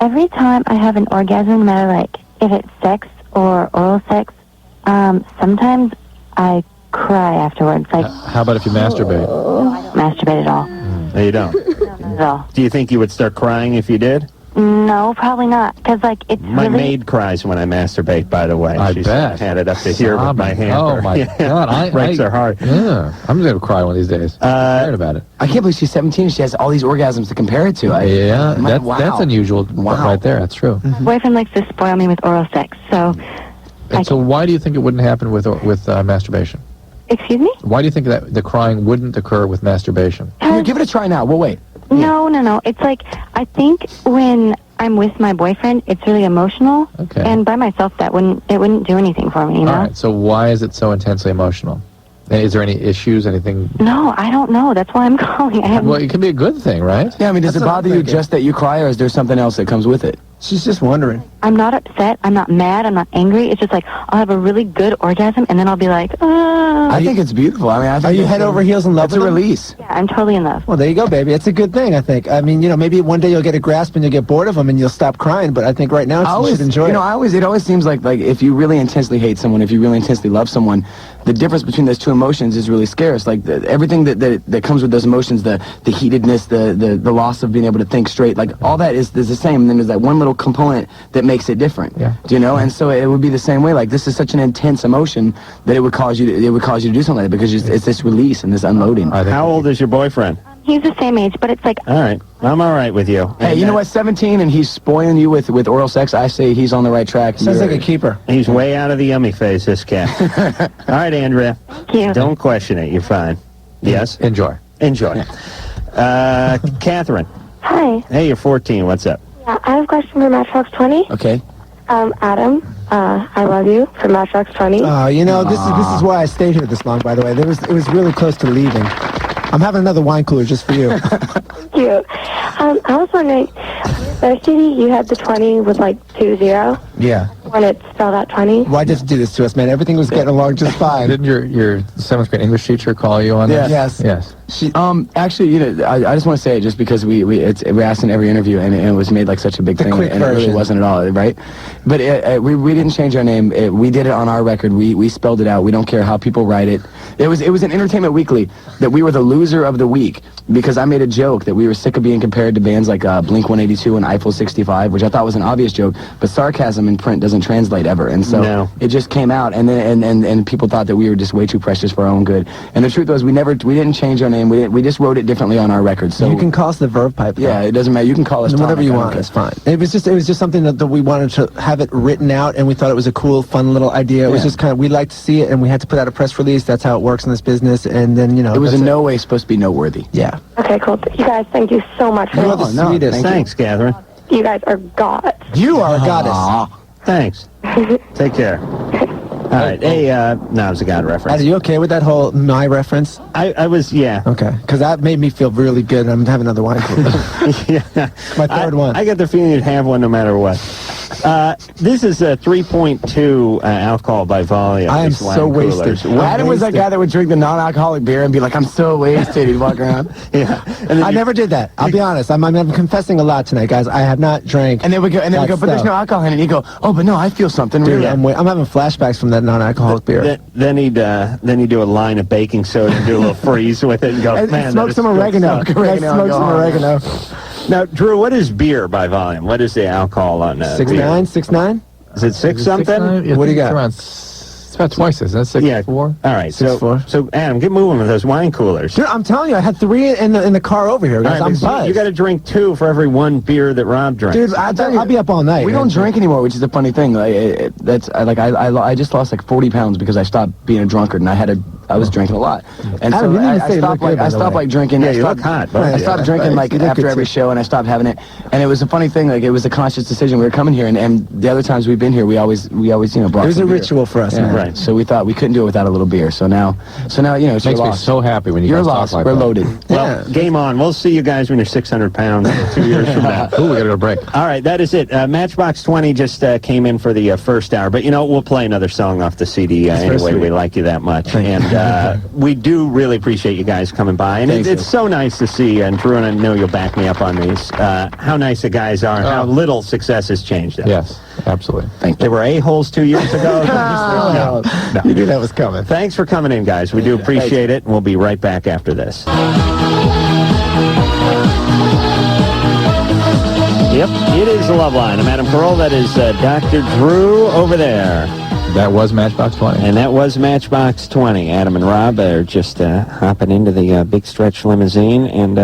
Every time I have an orgasm, no matter like if it's sex or oral sex, sometimes I cry afterwards. Like How about if you masturbate? I don't masturbate at all. No, you don't. Not at all. Do you think you would start crying if you did? No, probably not. Because like it's My really. maid cries when I masturbate, by the way. I She's bet. had it up to here with my Sobbing. hammer. Oh, my Yeah. God. Breaks her heart. Yeah. I'm going to cry one of these days. I'm scared about it. I can't believe she's 17 and she has all these orgasms to compare it to. Yeah, I'm like, that's unusual right there. That's true. My boyfriend likes to spoil me with oral sex. So, And so why do you think it wouldn't happen with masturbation? excuse me? Why do you think that the crying wouldn't occur with masturbation? Here, give it a try now. We'll wait. No. It's like I think when I'm with my boyfriend, it's really emotional. Okay. And by myself, it wouldn't do anything for me. You know? All right. So why is it so intensely emotional? Is there any issues? Anything? No, I don't know. That's why I'm calling. I have. Well, it could be a good thing, right? Yeah, I mean, does That's it what I'm bother you thinking. just that you cry, or is there something else that comes with it? She's just wondering. I'm not upset. I'm not mad. I'm not angry. It's just like I'll have a really good orgasm, and then I'll be like, I think it's beautiful. I mean, I think Are you it's head over heels in love It's a with him? release. yeah, I'm totally in love. Well, there you go, baby. It's a good thing, I think. I mean, maybe one day you'll get a grasp and you'll get bored of him and you'll stop crying, but I think right now you should enjoy it. It always seems like if you really intensely hate someone, if you really intensely love someone, the difference between those two emotions is really scarce. Like everything that comes with those emotions, the heatedness, the loss of being able to think straight, like all that is the same. And then there's that one little component that makes it different. Yeah. Do you know? And so it would be the same way. Like this is such an intense emotion that it would cause you to do something like that because it's this release and this unloading. How old is your boyfriend? He's the same age, but it's like All right. I'm all right with you. Hey, you know what? 17 and he's spoiling you with oral sex. I say he's on the right track. Sounds like a keeper. He's way out of the yummy phase, this cat. All right, Andrea. thank you. Don't question it. You're fine. Yes? Enjoy. Enjoy. Catherine. Hi. Hey, you're 14. What's up? Yeah, I have a question for Matchbox 20. Okay. Adam, I love you for Matchbox 20. This is why I stayed here this long, by the way. It was really close to leaving. I'm having another wine cooler just for you. Thank you. I was wondering, on your birth CD, you had the 20 with like 20 Yeah. when it spelled out 20. Why'd you have to do this to us, man? Everything was getting along just fine. Didn't your 7th grade English teacher call you on Yeah. that? Yes. Yes. Actually, I just want to say it just because we asked in every interview and it was made like such a big The thing quick and it really version. wasn't at all, right? But we didn't change our name. We did it on our record. We spelled it out. We don't care how people write it. It was an Entertainment Weekly that we were the loser of the week because I made a joke that we were sick of being compared to bands like Blink-182 and Eiffel 65, which I thought was an obvious joke, but sarcasm in print doesn't translate ever, and so No. it just came out, and then and people thought that we were just way too precious for our own good. And the truth was, we didn't change our name. We just wrote it differently on our record. So You can call us the Verve Pipe. yeah, it doesn't matter. You can call us Tom, whatever you I don't want. care. It's fine. It was just something that we wanted to have it written out, and we thought it was a cool, fun little idea. It was Yeah. just kind of we like to see it, and we had to put out a press release. That's how it works in this business. And then It was that's in no way supposed to be noteworthy. Yeah. Okay, cool. You guys, thank you so much for You're this. the sweetest. thank you. Thanks, Catherine. You guys are gods. You are a goddess. Thanks. Take care. All right. Hey, no, it was a God Are reference. you okay with that whole my reference? I was, yeah. Okay, because that made me feel really good. I'm having another wine cooler. Yeah. My third one. I get the feeling you'd have one no matter what. This is a 3.2 alcohol by volume. I am these wine so wasted. coolers. I'm Adam was that wasted. guy that would drink the non-alcoholic beer and be like, "I'm so wasted." He'd walk around, Yeah. And then I never did that. I'll be honest. I'm confessing a lot tonight, guys. I have not drank. and then we go, that "But there's stuff. no alcohol in it." And he'd go, "Oh, but no, I feel something Dude, really." I'm having flashbacks from that non-alcoholic beer. Then he'd do a line of baking soda and do a little freeze with it and go, And man, smoke that some is good oregano. stuff." Oregano, Smoke go some on. oregano. Now, Drew, what is beer by volume? What is the alcohol on that? 6.9, 6.9. Is it 6 something? What do you got? It's about twice this, isn't it? 6'4"? All right, 6'4". so Adam, get moving with those wine coolers. Dude, I'm telling you, I had 3 in the car over here, guys. All right, I'm buzzed. you got to drink 2 for every 1 beer that Rob drinks. Dude, I'll be up all night. We don't drink anymore, which is the funny thing. Like, I just lost like 40 pounds because I stopped being a drunkard, and I was drinking a lot. And Adam, so I stopped like drinking. Yeah, you look hot. I stopped drinking like after every show, and I stopped having it. And it was a funny thing. Like, it was a conscious decision. We were coming here, and the other times we've been here, we always brought. It was a ritual for us, man. Right. So we thought we couldn't do it without a little beer. So now, it's Makes your me loss. so happy when you You're guys lost. talk like We're that. loaded. Well, game on. We'll see you guys when you're 600 pounds 2 years from now. Ooh, we got to go to break. All right, that is it. Matchbox 20 just came in for the first hour. But, we'll play another song off the CD anyway. We like you that much. And we do really appreciate you guys coming by. And it's so nice to see, and Drew, and I know you'll back me up on these, how nice the guys are and how little success has changed them. Yes, absolutely. Thank you. They were a-holes 2 years ago. No. You knew that was coming. Thanks for coming in, guys. We do appreciate it. And we'll be right back after this. Yep, it is the Loveline. I'm Adam Carolla. That is Dr. Drew over there. That was Matchbox 20. And that was Matchbox 20. Adam and Rob are just hopping into the big stretch limousine. And,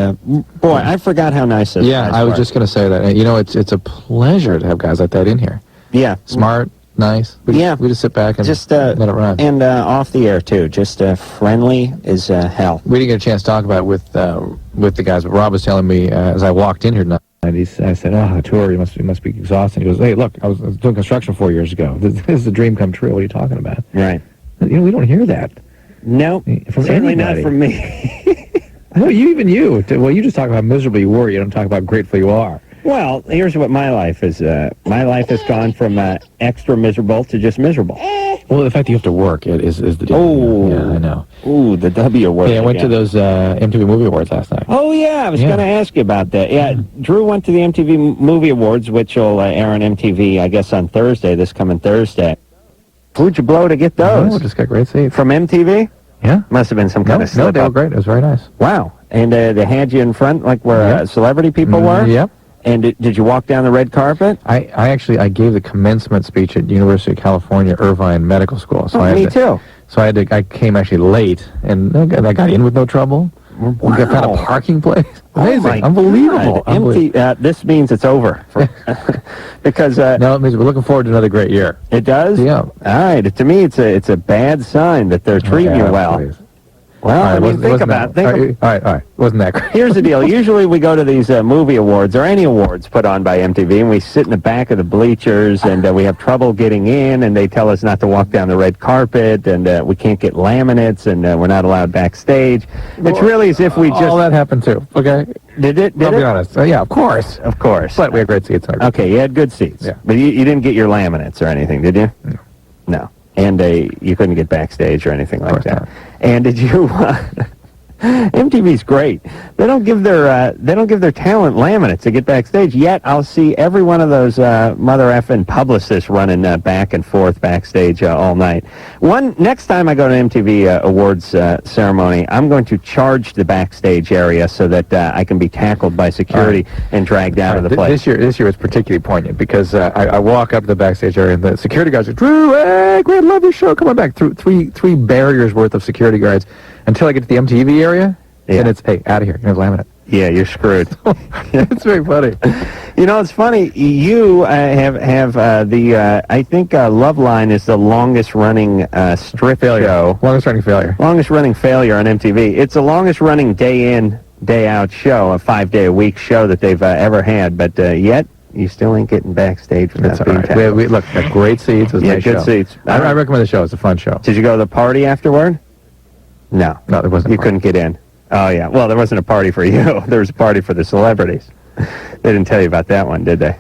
boy, I forgot how nice those guys I was were. just going to say that. It's a pleasure to have guys like that in here. Yeah. Smart, nice. We just sit back and just let it run. And off the air, too. Just friendly as hell. We didn't get a chance to talk about it with the guys, but Rob was telling me as I walked in here tonight, I said, the tour, you must be exhausted. He goes, hey, look, I was doing construction 4 years ago. This is a dream come true. What are you talking about? Right. We don't hear that. No, from certainly anybody. not from me. No, you just talk about how miserable you were. You don't talk about how grateful you are. Well, here's what my life is. My life has gone from extra miserable to just miserable. Well, the fact that you have to work is the deal. Oh. Yeah, I know. Ooh, the W word. Hey, I went to those MTV Movie Awards last night. Oh, yeah, I was going to ask you about that. Yeah, Drew went to the MTV Movie Awards, which will air on MTV, I guess, on Thursday, this coming Thursday. Who'd you blow to get those? Oh, just got great seats. From MTV? Yeah. Must have been some kind of slip No, they were up. great. It was very nice. Wow. And they had you in front, like where celebrity people were? Yep. And did you walk down the red carpet? I gave the commencement speech at University of California Irvine Medical School. So me too. So I came actually late, and I got in with no trouble. Wow. We found a parking place. Amazing. Oh my Unbelievable. God. Empty. This means it's over. Because no, it means we're looking forward to another great year. It does? Yeah. All right. To me, it's a bad sign that they're treating you well. Please. Well, All right, think about it. All right. Wasn't that great? Here's the deal. Usually we go to these movie awards or any awards put on by MTV, and we sit in the back of the bleachers, and we have trouble getting in, and they tell us not to walk down the red carpet, and we can't get laminates, and we're not allowed backstage. It's really as if we just... All that happened, too, okay? Did it? I'll be honest. Yeah, of course. Of course. But we had great seats. Okay, you had good seats. Yeah. But you didn't get your laminates or anything, did you? No. And you couldn't get backstage or anything like that. Not. And did you... MTV's great. They don't give their talent laminates to get backstage. Yet I'll see every one of those mother effing publicists running back and forth backstage all night. Next time I go to MTV Awards ceremony, I'm going to charge the backstage area so that I can be tackled by security and dragged out of the place. This year was particularly poignant because I walk up to the backstage area and the security guards are, Drew, hey, great, love your show. Come on back. Through three barriers worth of security guards until I get to the MTV area, and it's, hey, out of here. Here's laminate. Yeah, you're screwed. It's very funny. It's funny. You have I think Loveline is the longest running strip show. Longest running failure. Longest running failure on MTV. It's the longest running day in, day out show, a 5-day-a-week show that they've ever had. But yet, you still ain't getting backstage without being tackled. We look, got great seats. It was a nice good show. Seats. I recommend the show. It's a fun show. Did you go to the party afterward? No, there wasn't. You couldn't get in. Oh yeah. Well, there wasn't a party for you. There was a party for the celebrities. They didn't tell you about that one, did they?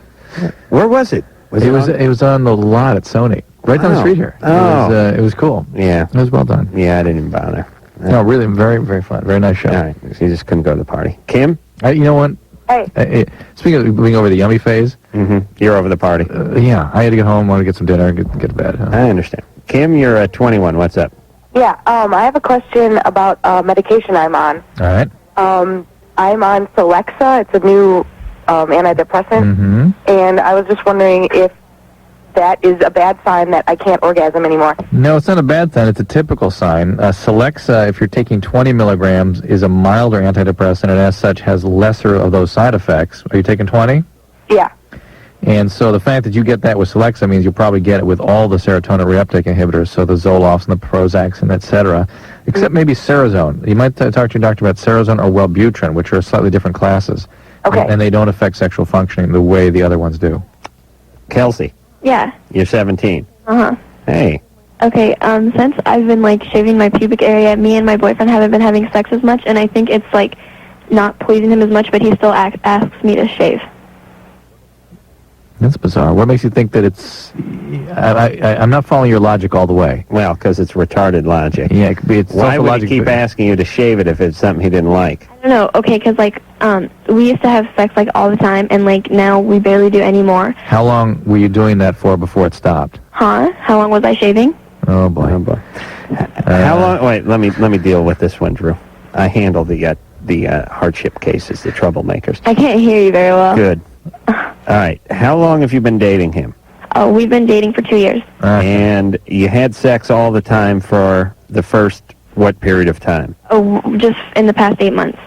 Where was it? It was on the lot at Sony, right down the street here. Oh. It was cool. Yeah. It was well done. Yeah, I didn't even bother. No, really, very, very fun. Very nice show. All right. So you just couldn't go to the party. Kim? You know what? Hey. Speaking of being over the yummy phase. You're over the party. Yeah. I had to get home, wanted to get some dinner, and get to bed. Huh? I understand. Kim, you're 21. What's up? Yeah, I have a question about medication I'm on. All right. I'm on Celexa. It's a new antidepressant. And I was just wondering if that is a bad sign that I can't orgasm anymore. No, it's not a bad sign. It's a typical sign. Celexa, if you're taking 20 milligrams, is a milder antidepressant, and as such has lesser of those side effects. Are you taking 20? Yeah. And so the fact that you get that with Celexa means you'll probably get it with all the serotonin reuptake inhibitors, so the Zolofts and the Prozacs and et cetera, except maybe Cerazone. You might talk to your doctor about Cerazone or Wellbutrin, which are slightly different classes. Okay. And they don't affect sexual functioning the way the other ones do. Kelsey, Yeah. you're 17. Uh-huh. Hey. Okay, since I've been, like, shaving my pubic area, me and my boyfriend haven't been having sex as much, and I think it's, like, not pleasing him as much, but he still asks me to shave. That's bizarre. What makes you think that it's... I'm not following your logic all the way. Well, because it's retarded logic. Yeah, it could be... Why would he keep asking you to shave it if it's something he didn't like? I don't know, okay, because, like, we used to have sex, like, all the time, and, like, now we barely do anymore. How long were you doing that for before it stopped? Huh? How long was I shaving? Oh, boy. Oh, boy. How long... Wait, let me deal with this one, Drew. I handle the hardship cases, the troublemakers. I can't hear you very well. Good. All right. How long have you been dating him? Oh, we've been dating for 2 years. And you had sex all the time for the first what period of time? Oh, just in the past 8 months.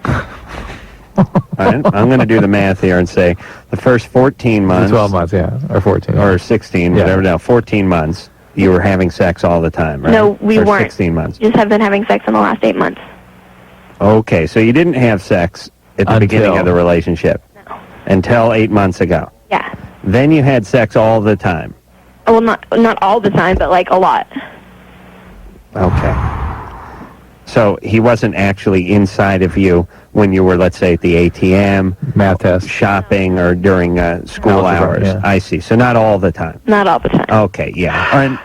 All right, I'm going to do the math here and say the first 14 months. 12 months, yeah. Or 14. Or 16, Yeah. whatever now. 14 months, you were having sex all the time, right? No, we Or weren't. 16 months. Just have been having sex in the last 8 months. Okay, so you didn't have sex at the beginning of the relationship. No. Until 8 months ago. Yeah. Then you had sex all the time. Oh, well, not all the time, but, like, a lot. Okay. So he wasn't actually inside of you when you were, let's say, at the ATM, math test, shopping, or during school hours. Yeah. I see. So not all the time. Not all the time. Okay, yeah. And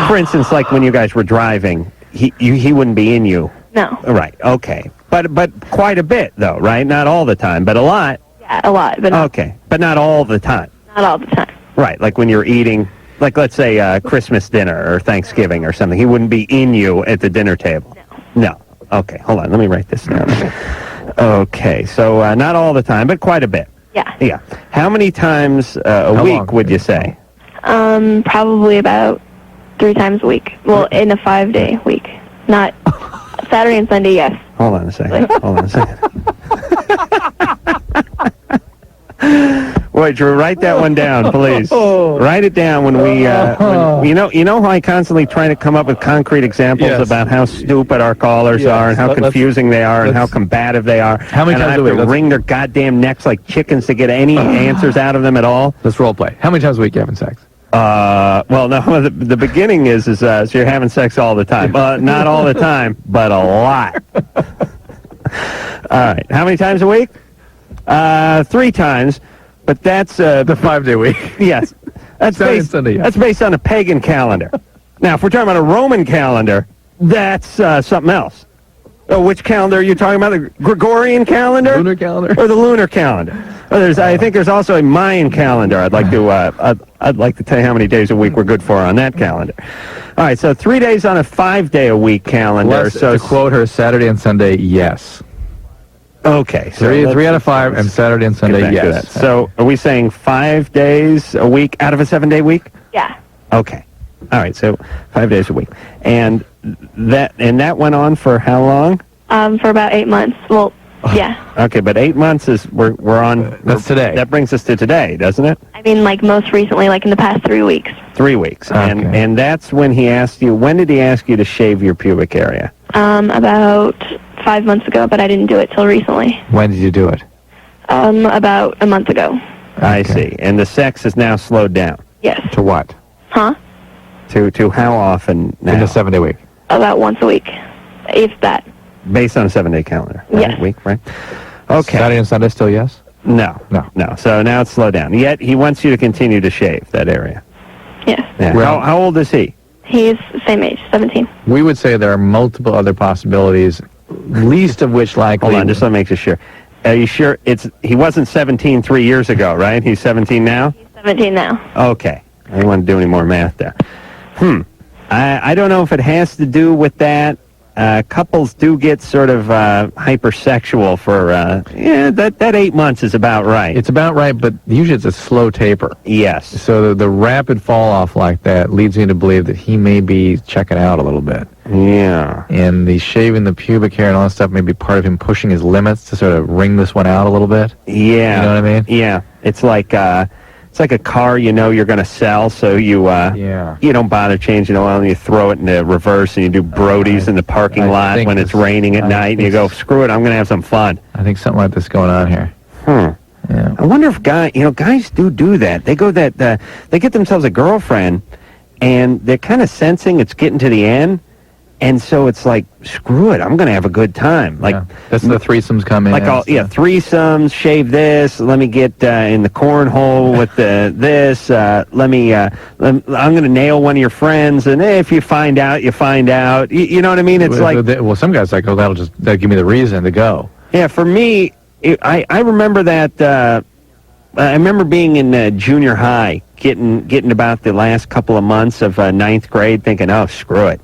for instance, like when you guys were driving, he wouldn't be in you. No. Right. Okay. But quite a bit though, right? Not all the time, but a lot. Yeah, a lot, but not, Okay, but not all the time. not all the time. Right. Like when you're eating, like let's say Christmas dinner or Thanksgiving or something. He wouldn't be in you at the dinner table. No. Okay. Hold on. Let me write this down. Okay. So not all the time, but quite a bit. Yeah. Yeah. How many times a How week long? would you say? Probably about 3 times a week. Well, in a 5-day week. Not Saturday and Sunday, yes. Hold on a second. Hold on a second. Wait, Drew, write that one down, please. Write it down when we, you know how I constantly try to come up with concrete examples Yes. about how stupid our callers Yes. are and how Let's- confusing they are and how combative they are. How many and times I a have week? to Let's- wring their goddamn necks like chickens to get any answers out of them at all. Let's role play. How many times a week are you having sex? Well, no, the beginning is so you're having sex all the time. Not all the time, but a lot. All right. How many times a week? 3 times, but that's... The 5-day week. Yes. That's Saturday and based, Sunday, yeah. that's based on a pagan calendar. Now, if we're talking about a Roman calendar, that's something else. Which calendar are you talking about? The Gregorian calendar? Lunar calendar? Or the lunar calendar? I think there's also a Mayan calendar. I'd like to tell you how many days a week we're good for on that calendar. All right, so 3 days on a 5-day-a-week calendar. Plus, So to quote her, Saturday and Sunday, yes. okay, so Three out of 5, and Saturday and get Sunday, back to yes. that. So are we saying 5 days a week out of a 7-day week? Yeah. Okay. All right, so 5 days a week. And that went on for how long? For about 8 months. Well, yeah. Okay, but 8 months is we're on. That's today. That brings us to today, doesn't it? I mean, like, most recently, like, in the past 3 weeks. 3 weeks. Okay. And that's when he asked you. When did he ask you to shave your pubic area? About 5 months ago, but I didn't do it till recently. When did you do it? About a month ago. I see. And the sex has now slowed down. Yes. To what? Huh? To how often now? In the 7-day week. About once a week, if that. Based on a 7-day calendar. Right? Yes. Week, right? Okay. Saturday and Sunday, still yes? No. So now it's slowed down. Yet he wants you to continue to shave that area. Yes. Yeah. Well- How old is he? He's same age, 17. We would say there are multiple other possibilities, least of which likely... Hold on, just let me make sure. Are you sure he wasn't 17 3 years ago, right? He's 17 now? 17 now. Okay. I don't want to do any more math there. I don't know if it has to do with that. couples do get sort of hypersexual for, that 8 months is about right. It's about right, but usually it's a slow taper. Yes. So the rapid fall off like that leads me to believe that he may be checking out a little bit. Yeah. And the shaving the pubic hair and all that stuff may be part of him pushing his limits to sort of wring this one out a little bit. Yeah. You know what I mean? Yeah. It's like a car you're going to sell, so you don't bother changing the oil, and you throw it in the reverse, and you do Brody's in the parking lot when it's raining at night, and you go, screw it, I'm going to have some fun. I think something like this is going on here. Yeah. I wonder if guys do that. They go they get themselves a girlfriend, and they're kind of sensing it's getting to the end, and so it's like, screw it, I'm going to have a good time. Like that's the threesomes come in. Like threesomes, shave this, let me get in the cornhole with this, I'm going to nail one of your friends, and if you find out, you find out. You know what I mean? It's some guys like, that'll give me the reason to go. Yeah, for me, I remember that. I remember being in junior high, getting about the last couple of months of ninth grade, thinking, oh, screw it.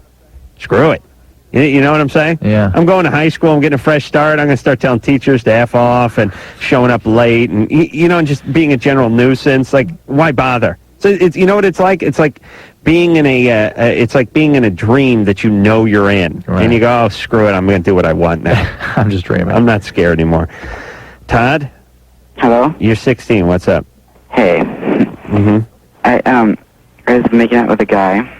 You know what I'm saying? Yeah. I'm going to high school. I'm getting a fresh start. I'm going to start telling teachers to F off and showing up late and, and just being a general nuisance. Like, why bother? So it's, you know what it's like? It's like being in a dream that you know you're in. Right. And you go, oh, screw it. I'm going to do what I want now. I'm just dreaming. I'm not scared anymore. Todd? Hello? You're 16. What's up? Hey. Mm-hmm. I was making out with a guy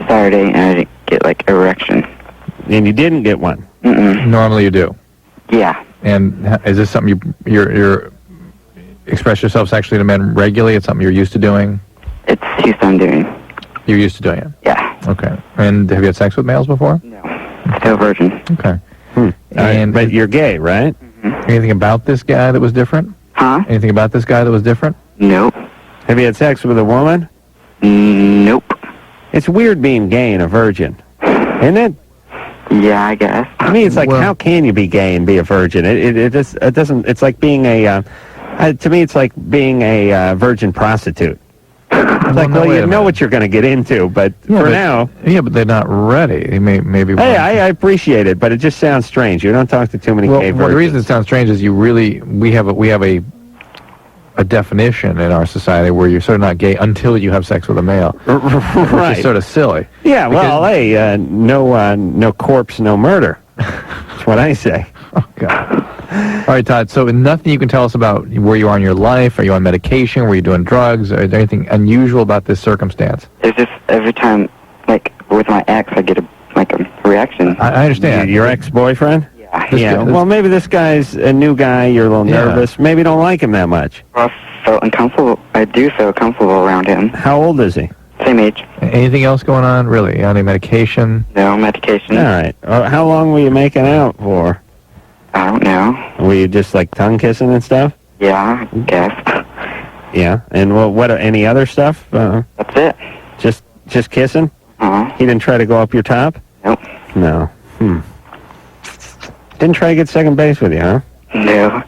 Saturday, and I didn't get, erection. And you didn't get one? Mm-mm. Normally you do. Yeah. And is this something you're express yourself sexually to men regularly? It's something you're used to doing? It's used I'm doing. You're used to doing it? Yeah. Okay. And have you had sex with males before? No. Still virgin. Okay. But you're gay, right? Mm-hmm. Anything about this guy that was different? Huh? Anything about this guy that was different? Nope. Have you had sex with a woman? Nope. It's weird being gay and a virgin, isn't it? Yeah, I guess. I mean, it's like, how can you be gay and be a virgin? It doesn't. It's like being to me, it's like being a virgin prostitute. It's like, you know what you're going to get into, but now. Yeah, but they're not ready. They maybe. Hey, I appreciate it, but it just sounds strange. You don't talk to too many gay virgins. The reason it sounds strange is we have a definition in our society where you're sort of not gay until you have sex with a male, right? Which is sort of silly. Yeah, well, hey, no corpse, no murder. That's what I say. Oh God. All right, Todd. So nothing you can tell us about where you are in your life? Are you on medication? Were you doing drugs? Is there anything unusual about this circumstance? It's just every time, with my ex, I get a reaction. I understand. Your ex-boyfriend? Yeah. Well, maybe this guy's a new guy. You're a little nervous. Maybe you don't like him that much. Well, I felt uncomfortable. I do feel comfortable around him. How old is he? Same age. Anything else going on? Really? Any medication? No medication. All right. How long were you making out for? I don't know. Were you just tongue kissing and stuff? Yeah, I guess. Yeah. And what? Any other stuff? That's it. Just kissing? Uh-huh. He didn't try to go up your top? Nope. No. Didn't try to get second base with you, huh? No.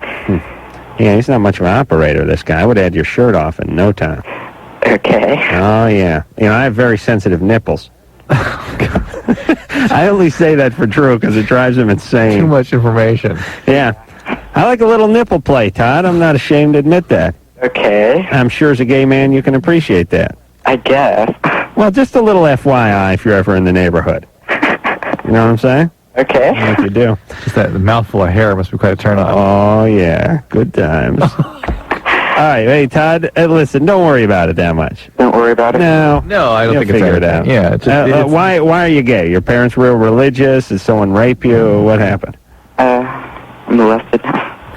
Yeah, he's not much of an operator, this guy. I would have had your shirt off in no time. Okay. Oh, yeah. I have very sensitive nipples. I only say that for Drew because it drives him insane. Too much information. Yeah. I like a little nipple play, Todd. I'm not ashamed to admit that. Okay. I'm sure as a gay man you can appreciate that. I guess. Well, just a little FYI if you're ever in the neighborhood. You know what I'm saying? Okay. I think you do. Just that mouthful of hair must be quite a turn on. Oh, yeah. Good times. All right. Hey, Todd, listen, don't worry about it that much. Don't worry about it? No, I don't think it's figure it out. Yeah. Why are you gay? Your parents real religious? Did someone rape you? What happened? Molested.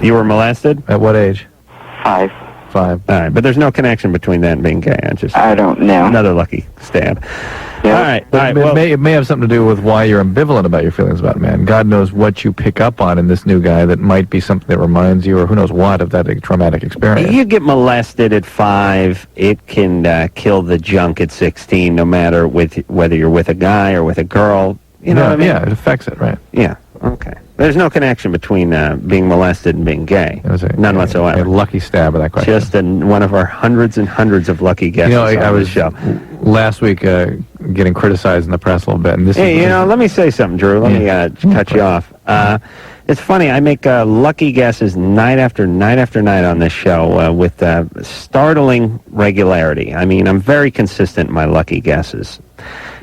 You were molested? At what age? 5. All right, but there's no connection between that and being gay. I don't know. Another lucky stab. Yep. All right. Well, it may have something to do with why you're ambivalent about your feelings about a man. God knows what you pick up on in this new guy that might be something that reminds you, or who knows what, of that traumatic experience. You get molested at 5. It can kill the junk at 16, no matter whether you're with a guy or with a girl. You know what I mean? Yeah, it affects it, right? Yeah. Okay. There's no connection between being molested and being gay. None whatsoever. A lucky stab of that question. Just one of our hundreds and hundreds of lucky guesses on I was the show. Last week, getting criticized in the press a little bit. And this Hey, is, let me say something, Drew. Let me cut you off. It's funny. I make lucky guesses night after night after night on this show with startling regularity. I mean, I'm very consistent in my lucky guesses.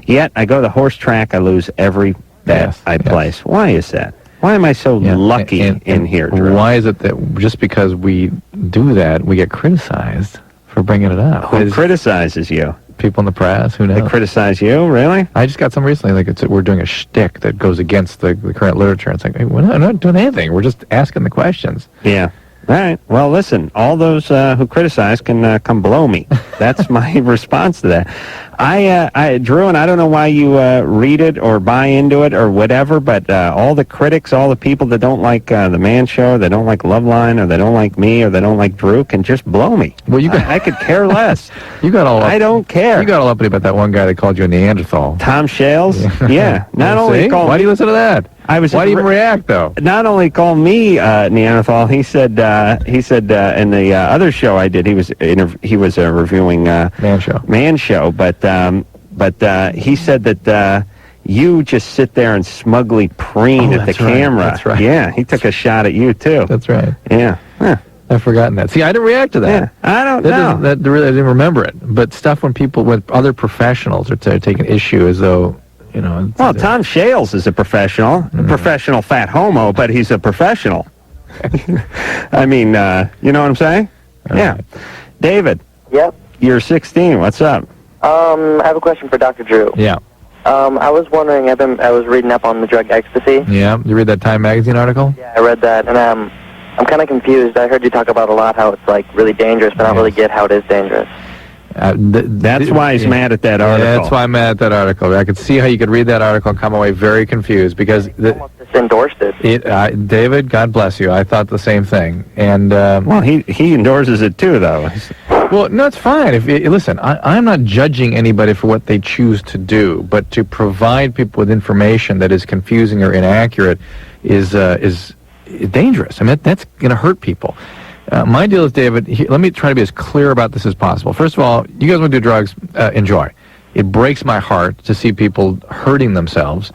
Yet, I go to the horse track, I lose every bet I place. Why is that? Why am I so lucky in here, Drew? Why is it that just because we do that, we get criticized for bringing it up? Who criticizes you? People in the press, who knows? They criticize you, really? I just got some recently, like we're doing a shtick that goes against the current literature. It's like, hey, we're not doing anything. We're just asking the questions. Yeah. All right. Well, listen, all those who criticize can come blow me. That's my response to that. I Drew, and I don't know why you read it or buy into it or whatever, but all the critics, all the people that don't like the Man Show, they don't like Loveline, or they don't like me, or they don't like Drew, can just blow me. Well, I could care less. You got all. I don't care. You got all uppity about that one guy that called you a Neanderthal. Tom Shales. Yeah. Not only called. Why do you listen to that? Why do you even react though? Not only called me Neanderthal, he said in the other show I did, he was reviewing Man Show, but he said that you just sit there and smugly preen at the camera. That's right. Yeah, he took a shot at you too. That's right. Yeah. Huh. I've forgotten that. See, I didn't react to that. Yeah, I don't know. That really, I didn't remember it. But stuff when other professionals are taking issue as though. Well, Tom Shales is a professional fat homo, but he's a professional. I mean, you know what I'm saying? Yeah. David. Yep. You're 16. What's up? I have a question for Dr. Drew. Yeah. I was wondering, I was reading up on the drug ecstasy. Yeah. You read that Time magazine article? Yeah, I read that, and I'm kind of confused. I heard you talk about a lot how it's like really dangerous, but I don't really get how it is dangerous. That's why he's mad at that article. Yeah, that's why I'm mad at that article. I could see how you could read that article and come away very confused because almost just endorsed it. David, God bless you. I thought the same thing, and well, he endorses it too, though. Well, no, it's fine. Listen, I'm not judging anybody for what they choose to do, but to provide people with information that is confusing or inaccurate is dangerous. I mean, that's going to hurt people. My deal is, David, let me try to be as clear about this as possible. First of all, you guys want to do drugs, enjoy. It breaks my heart to see people hurting themselves.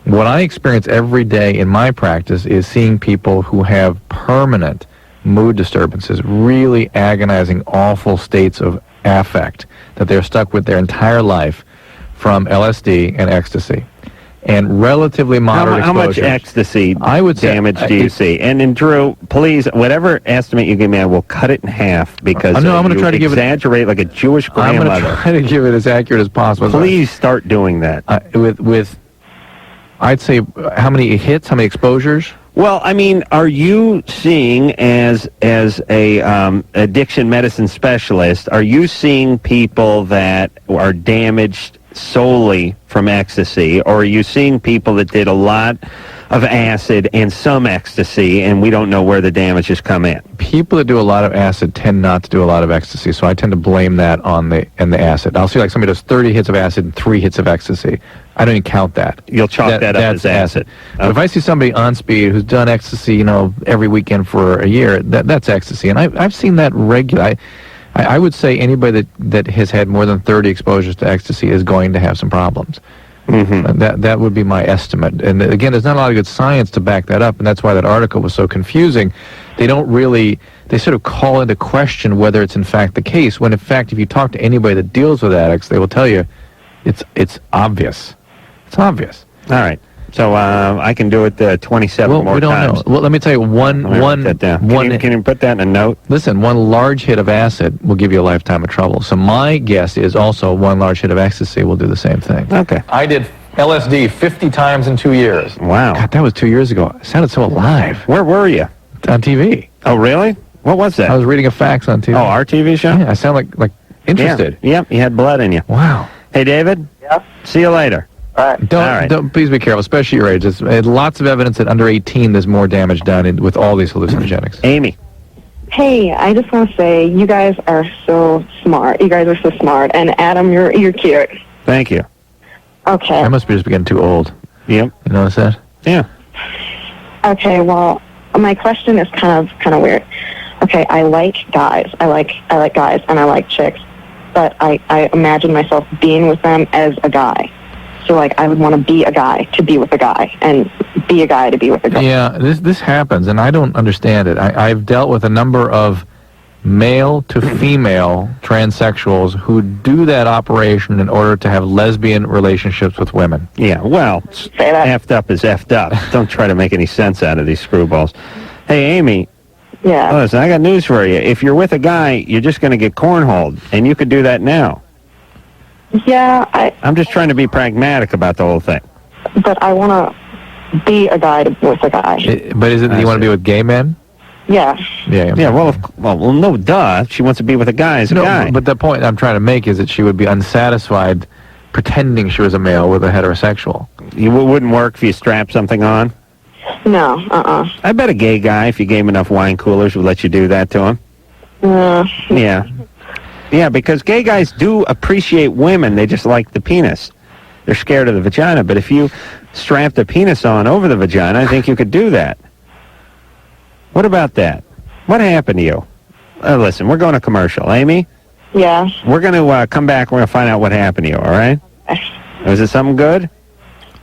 What I experience every day in my practice is seeing people who have permanent mood disturbances, really agonizing, awful states of affect that they're stuck with their entire life from LSD and ecstasy. And relatively moderate How much exposures. ecstasy I would say, damage do you see? And Drew, please, whatever estimate you give me, I will cut it in half because I'm going to try to exaggerate like a Jewish grandmother. I'm going to try to give it as accurate as possible. Please start doing that. With I'd say, how many hits, how many exposures? Well, I mean, are you seeing as a addiction medicine specialist? Are you seeing people that are damaged solely from ecstasy, or are you seeing people that did a lot of acid and some ecstasy, and we don't know where the damages come in? People that do a lot of acid tend not to do a lot of ecstasy, so I tend to blame that on the acid. I'll see like somebody does 30 hits of acid and 3 hits of ecstasy. I don't even count that. You'll chalk that up as acid. But if I see somebody on speed who's done ecstasy, every weekend for a year, that's ecstasy, and I've seen that regularly. I would say anybody that has had more than 30 exposures to ecstasy is going to have some problems. Mm-hmm. That would be my estimate. And again, there's not a lot of good science to back that up, and that's why that article was so confusing. They sort of call into question whether it's in fact the case, when in fact, if you talk to anybody that deals with addicts, they will tell you it's obvious. It's obvious. All right. So I can do it 27 more times. Well, we don't know. Well, let me tell you Can you put that in a note? Listen, one large hit of acid will give you a lifetime of trouble. So my guess is also one large hit of ecstasy will do the same thing. Okay. I did LSD 50 times in 2 years. Wow. God, that was 2 years ago. I sounded so alive. Where were you? On TV. Oh, really? What was that? I was reading a fax on TV. Oh, our TV show? Yeah, I sound like interested. Yeah, you had blood in you. Wow. Hey, David? Yeah? See you later. All right. Don't please be careful, especially your age. There's lots of evidence that under 18 there's more damage done with all these hallucinogenics. Amy. Hey, I just want to say you guys are so smart. You guys are so smart. And Adam, you're cute. Thank you. Okay. I must be just getting too old. Yep. You notice that? Yeah. Okay, well, my question is kind of weird. Okay, I like guys. I like guys and I like chicks. but I imagine myself being with them as a guy. So, like, I would want to be a guy to be with a guy, and be a guy to be with a guy. Yeah, this happens, and I don't understand it. I've dealt with a number of male to female transsexuals who do that operation in order to have lesbian relationships with women. Yeah, well, effed up is effed up. Don't try to make any sense out of these screwballs. Hey, Amy. Yeah. Listen, I got news for you. If you're with a guy, you're just going to get cornholed, and you could do that now. Yeah, I'm just trying to be pragmatic about the whole thing. But I want to be a guy with a guy. But is it that you want to be with gay men? Yeah. Yeah, well, no, duh. She wants to be with a guy as a guy. But the point I'm trying to make is that she would be unsatisfied pretending she was a male with a heterosexual. You wouldn't work if you strapped something on? No, I bet a gay guy, if you gave him enough wine coolers, would let you do that to him. Yeah. Yeah, because gay guys do appreciate women. They just like the penis. They're scared of the vagina. But if you strapped a penis on over the vagina, I think you could do that. What about that? What happened to you? Listen, we're going to commercial. Amy? Yeah. We're going to come back. We're going to find out what happened to you, all right? Was it something good?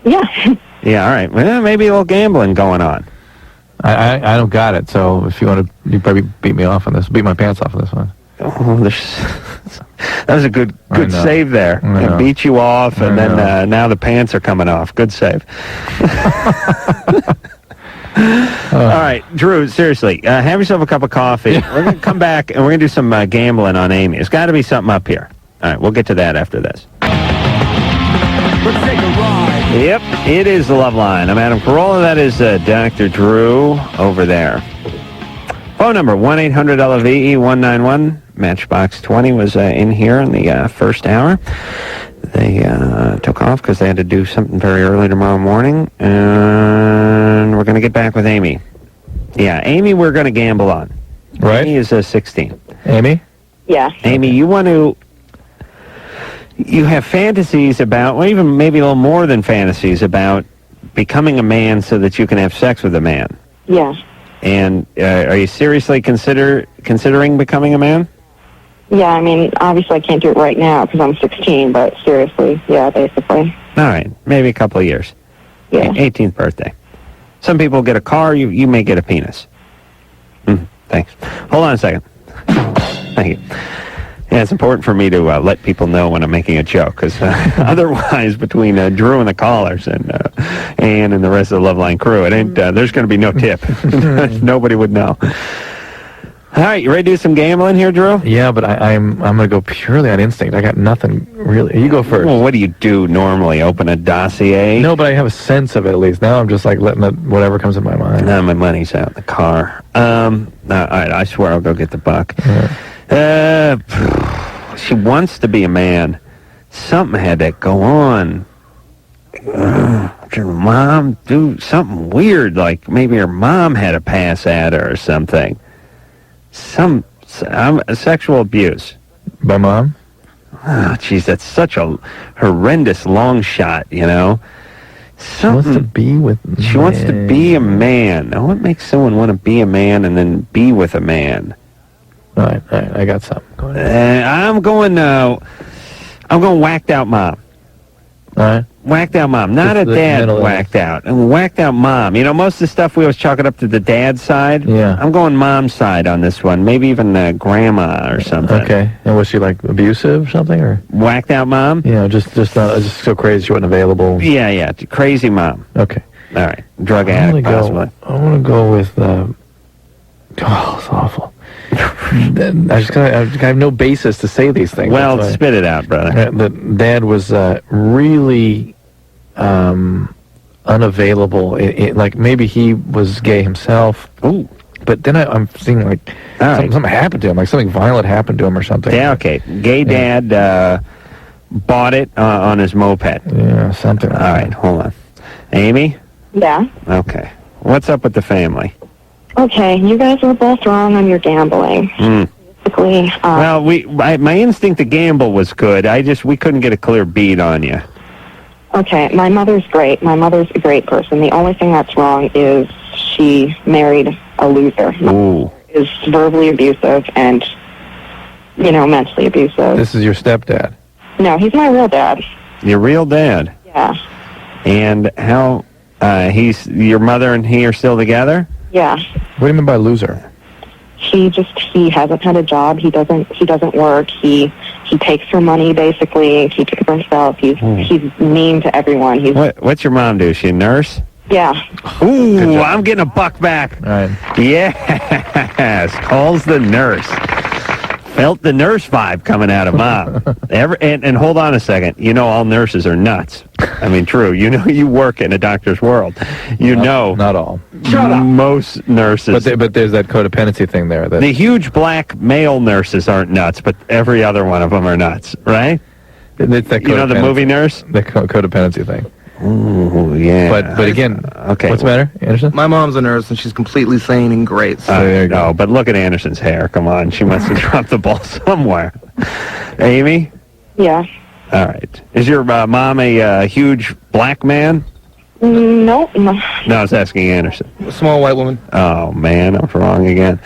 Yeah. Yeah, all right. Well, maybe a little gambling going on. I don't got it, so if you want to, you probably beat me off on this. Beat my pants off on this one. Oh, that was a good save there. It beat you off, and then now the pants are coming off. Good save. All right, Drew, seriously, have yourself a cup of coffee. We're going to come back, and we're going to do some gambling on Amy. There's got to be something up here. All right, we'll get to that after this. Let's take a ride. Yep, it is the Loveline. I'm Adam Carolla. That is Dr. Drew over there. Phone number, 1-800-LOVE-191. Matchbox 20 was in here in the first hour. They took off because they had to do something very early tomorrow morning. And we're going to get back with Amy. Yeah, Amy we're going to gamble on. Right. Amy is 16. Amy? Yeah. Amy, you have fantasies about, or even maybe a little more than fantasies about becoming a man so that you can have sex with a man. Yeah. And are you seriously considering becoming a man? Yeah, I mean, obviously I can't do it right now because I'm 16, but seriously, yeah, basically. All right, maybe a couple of years. Yeah. 18th birthday. Some people get a car, you may get a penis. Thanks. Hold on a second. Thank you. Yeah, it's important for me to let people know when I'm making a joke, because otherwise, between Drew and the callers and Ann and the rest of the Loveline crew, it ain't. There's going to be no tip. Nobody would know. All right, you ready to do some gambling here, Drew? Yeah, but I'm going to go purely on instinct. I got nothing really. You go first. Well, what do you do normally? Open a dossier? No, but I have a sense of it at least. Now I'm just like letting whatever comes in my mind. Now my money's out in the car. All right, I swear I'll go get the buck. She wants to be a man. Something had to go on. Did her mom do something weird? Like maybe her mom had a pass at her or something. Some sexual abuse. By mom? Oh, jeez, that's such a horrendous long shot, you know. She wants to be with a man. She wants to be a man. Now, what makes someone want to be a man and then be with a man? All right, I got something. Go ahead. I'm going whacked out mom. All right. Whacked out mom. Not a dad whacked out. Whacked out mom. You know, most of the stuff we always chalk it up to the dad side. Yeah. I'm going mom's side on this one. Maybe even grandma or something. Okay. And was she like abusive or something, or whacked out mom? Yeah, just so crazy she wasn't available. Yeah. Crazy mom. Okay. All right. Drug addict, possibly. I want to go with. Oh, it's awful. I have no basis to say these things. Well, spit it out, brother. The dad was really unavailable. Like maybe he was gay himself. Ooh. But then I'm seeing like something happened to him, like something violent happened to him or something. Yeah, okay. Gay dad bought it on his moped. Yeah, something. All right, hold on. Amy? Yeah. Okay. What's up with the family? Okay, you guys were both wrong on your gambling. Basically, well, my instinct to gamble was good. We couldn't get a clear beat on you. Okay, my mother's great. My mother's a great person. The only thing that's wrong is she married a loser. Ooh. Is verbally abusive, and mentally abusive. This is your stepdad. No, he's my real dad. Your real dad? Yeah. And how, your mother and he are still together? Yeah. What do you mean by loser? He hasn't had a job. He doesn't work. He takes her money basically and keeps it for himself. He's mean to everyone. What's your mom do? Is she a nurse? Yeah. Ooh, I'm getting a buck back. All right. Yes, calls the nurse. Felt the nurse vibe coming out of Mom. And hold on a second. All nurses are nuts. I mean, true. You work in a doctor's world. Not all. Shut up. Most nurses. But there's that codependency thing there. The huge black male nurses aren't nuts, but every other one of them are nuts, right? It's that the movie Nurse? The codependency thing. Ooh, yeah. But again, okay. What's the matter, Anderson? My mom's a nurse, and she's completely sane and great. So there you go. But look at Anderson's hair. Come on. She must have dropped the ball somewhere. Amy? Yeah. All right. Is your mom a huge black man? No. No, I was asking Anderson. A small white woman. Oh, man. I'm wrong again.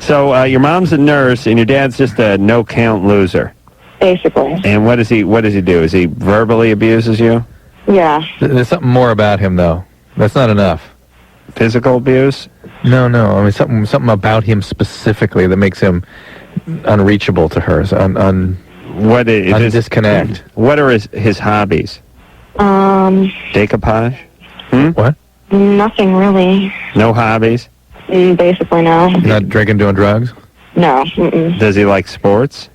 So your mom's a nurse, and your dad's just a no-count loser. Basically. And what does he do? Is he verbally abuses you? Yeah. There's something more about him, though. That's not enough. Physical abuse? No. I mean, something about him specifically that makes him unreachable to her. Disconnect. What are his hobbies? Decoupage? What? Nothing really. No hobbies? Basically, no. Not drinking, doing drugs? No. Mm-mm. Does he like sports?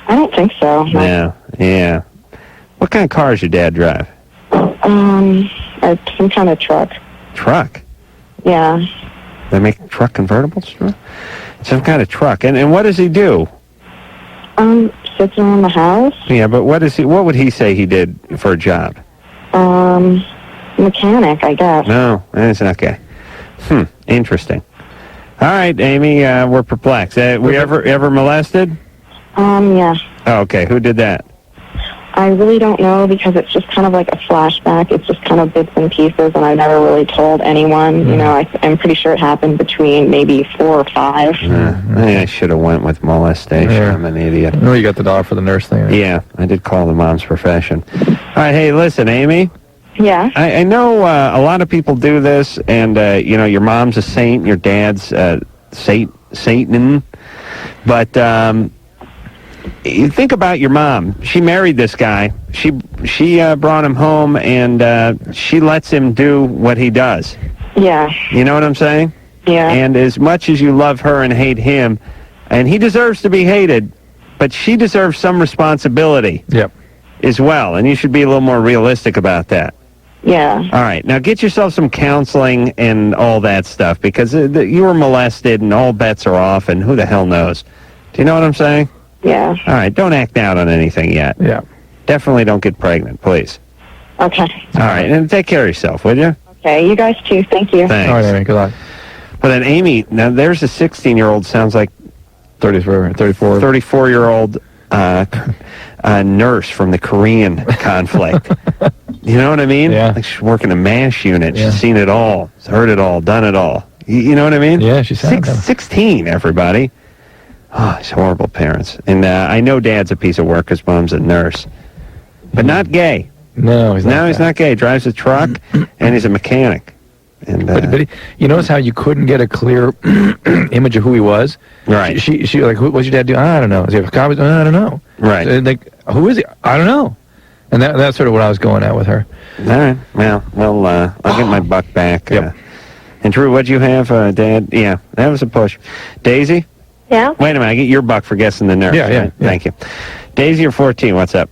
I don't think so. No. Yeah. What kind of car does your dad drive? Some kind of truck. Truck? Yeah. They make truck convertibles? Some kind of truck. And what does he do? Sits around the house. Yeah, but what would he say he did for a job? Mechanic, I guess. No, that's okay. Interesting. All right, Amy, we're perplexed. Were you ever molested? Yeah. Oh, okay. Who did that? I really don't know because it's just kind of like a flashback. It's just kind of bits and pieces, and I never really told anyone. I'm pretty sure it happened between maybe 4 or 5. I should have went with molestation. Yeah. I'm an idiot. I know you got the dollar for the nurse thing. Yeah, I did call the mom's profession. All right, hey, listen, Amy. Yeah? I know a lot of people do this, and, your mom's a saint, your dad's Satan, but... you think about your mom. She married this guy. She brought him home, and she lets him do what he does. Yeah. You know what I'm saying? Yeah. And as much as you love her and hate him, and he deserves to be hated, but she deserves some responsibility. Yep. As well, and you should be a little more realistic about that. Yeah. All right. Now get yourself some counseling and all that stuff, because you were molested, and all bets are off, and who the hell knows? Do you know what I'm saying? Yeah. All right, don't act out on anything yet. Yeah. Definitely don't get pregnant, please. Okay. All right, and take care of yourself, will you? Okay, you guys too. Thank you. Thanks. All right, Amy, good luck. Well, then, Amy, now there's a 16-year-old, sounds like 34-year-old nurse from the Korean conflict. You know what I mean? Yeah. Like she's working a MASH unit. Yeah. She's seen it all, heard it all, done it all. You know what I mean? Yeah, she's 16, everybody. Oh, he's horrible parents. And I know Dad's a piece of work because Mom's a nurse. But not gay. No, he's not. No, he's not gay. Drives a truck, and he's a mechanic. And but you notice how you couldn't get a clear image of who he was? Right. She like, what's your dad do? I don't know. Is he a cop? I don't know. Right. Like, who is he? I don't know. And that's sort of what I was going at with her. All right. Well, I'll get my buck back. Yep. And Drew, what'd you have, Dad? Yeah, that was a push. Daisy? Yeah? Wait a minute, I get your buck for guessing the nurse. Yeah. Thank you. Daisy, you're 14. What's up?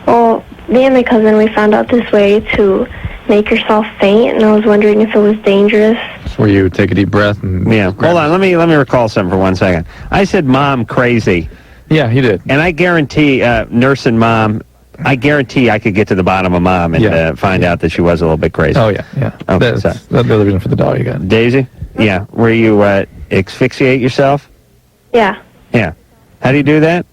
Well, me and my cousin, we found out this way to make yourself faint, and I was wondering if it was dangerous. It's where you take a deep breath and... Yeah, hold on. Let me recall something for 1 second. I said mom crazy. Yeah, you did. And I guarantee, nurse and mom, I guarantee I could get to the bottom of mom and find out that she was a little bit crazy. Oh, yeah. Okay, that's the other reason for the dog you got. Daisy? Yeah. Where you asphyxiate yourself? Yeah. Yeah. How do you do that?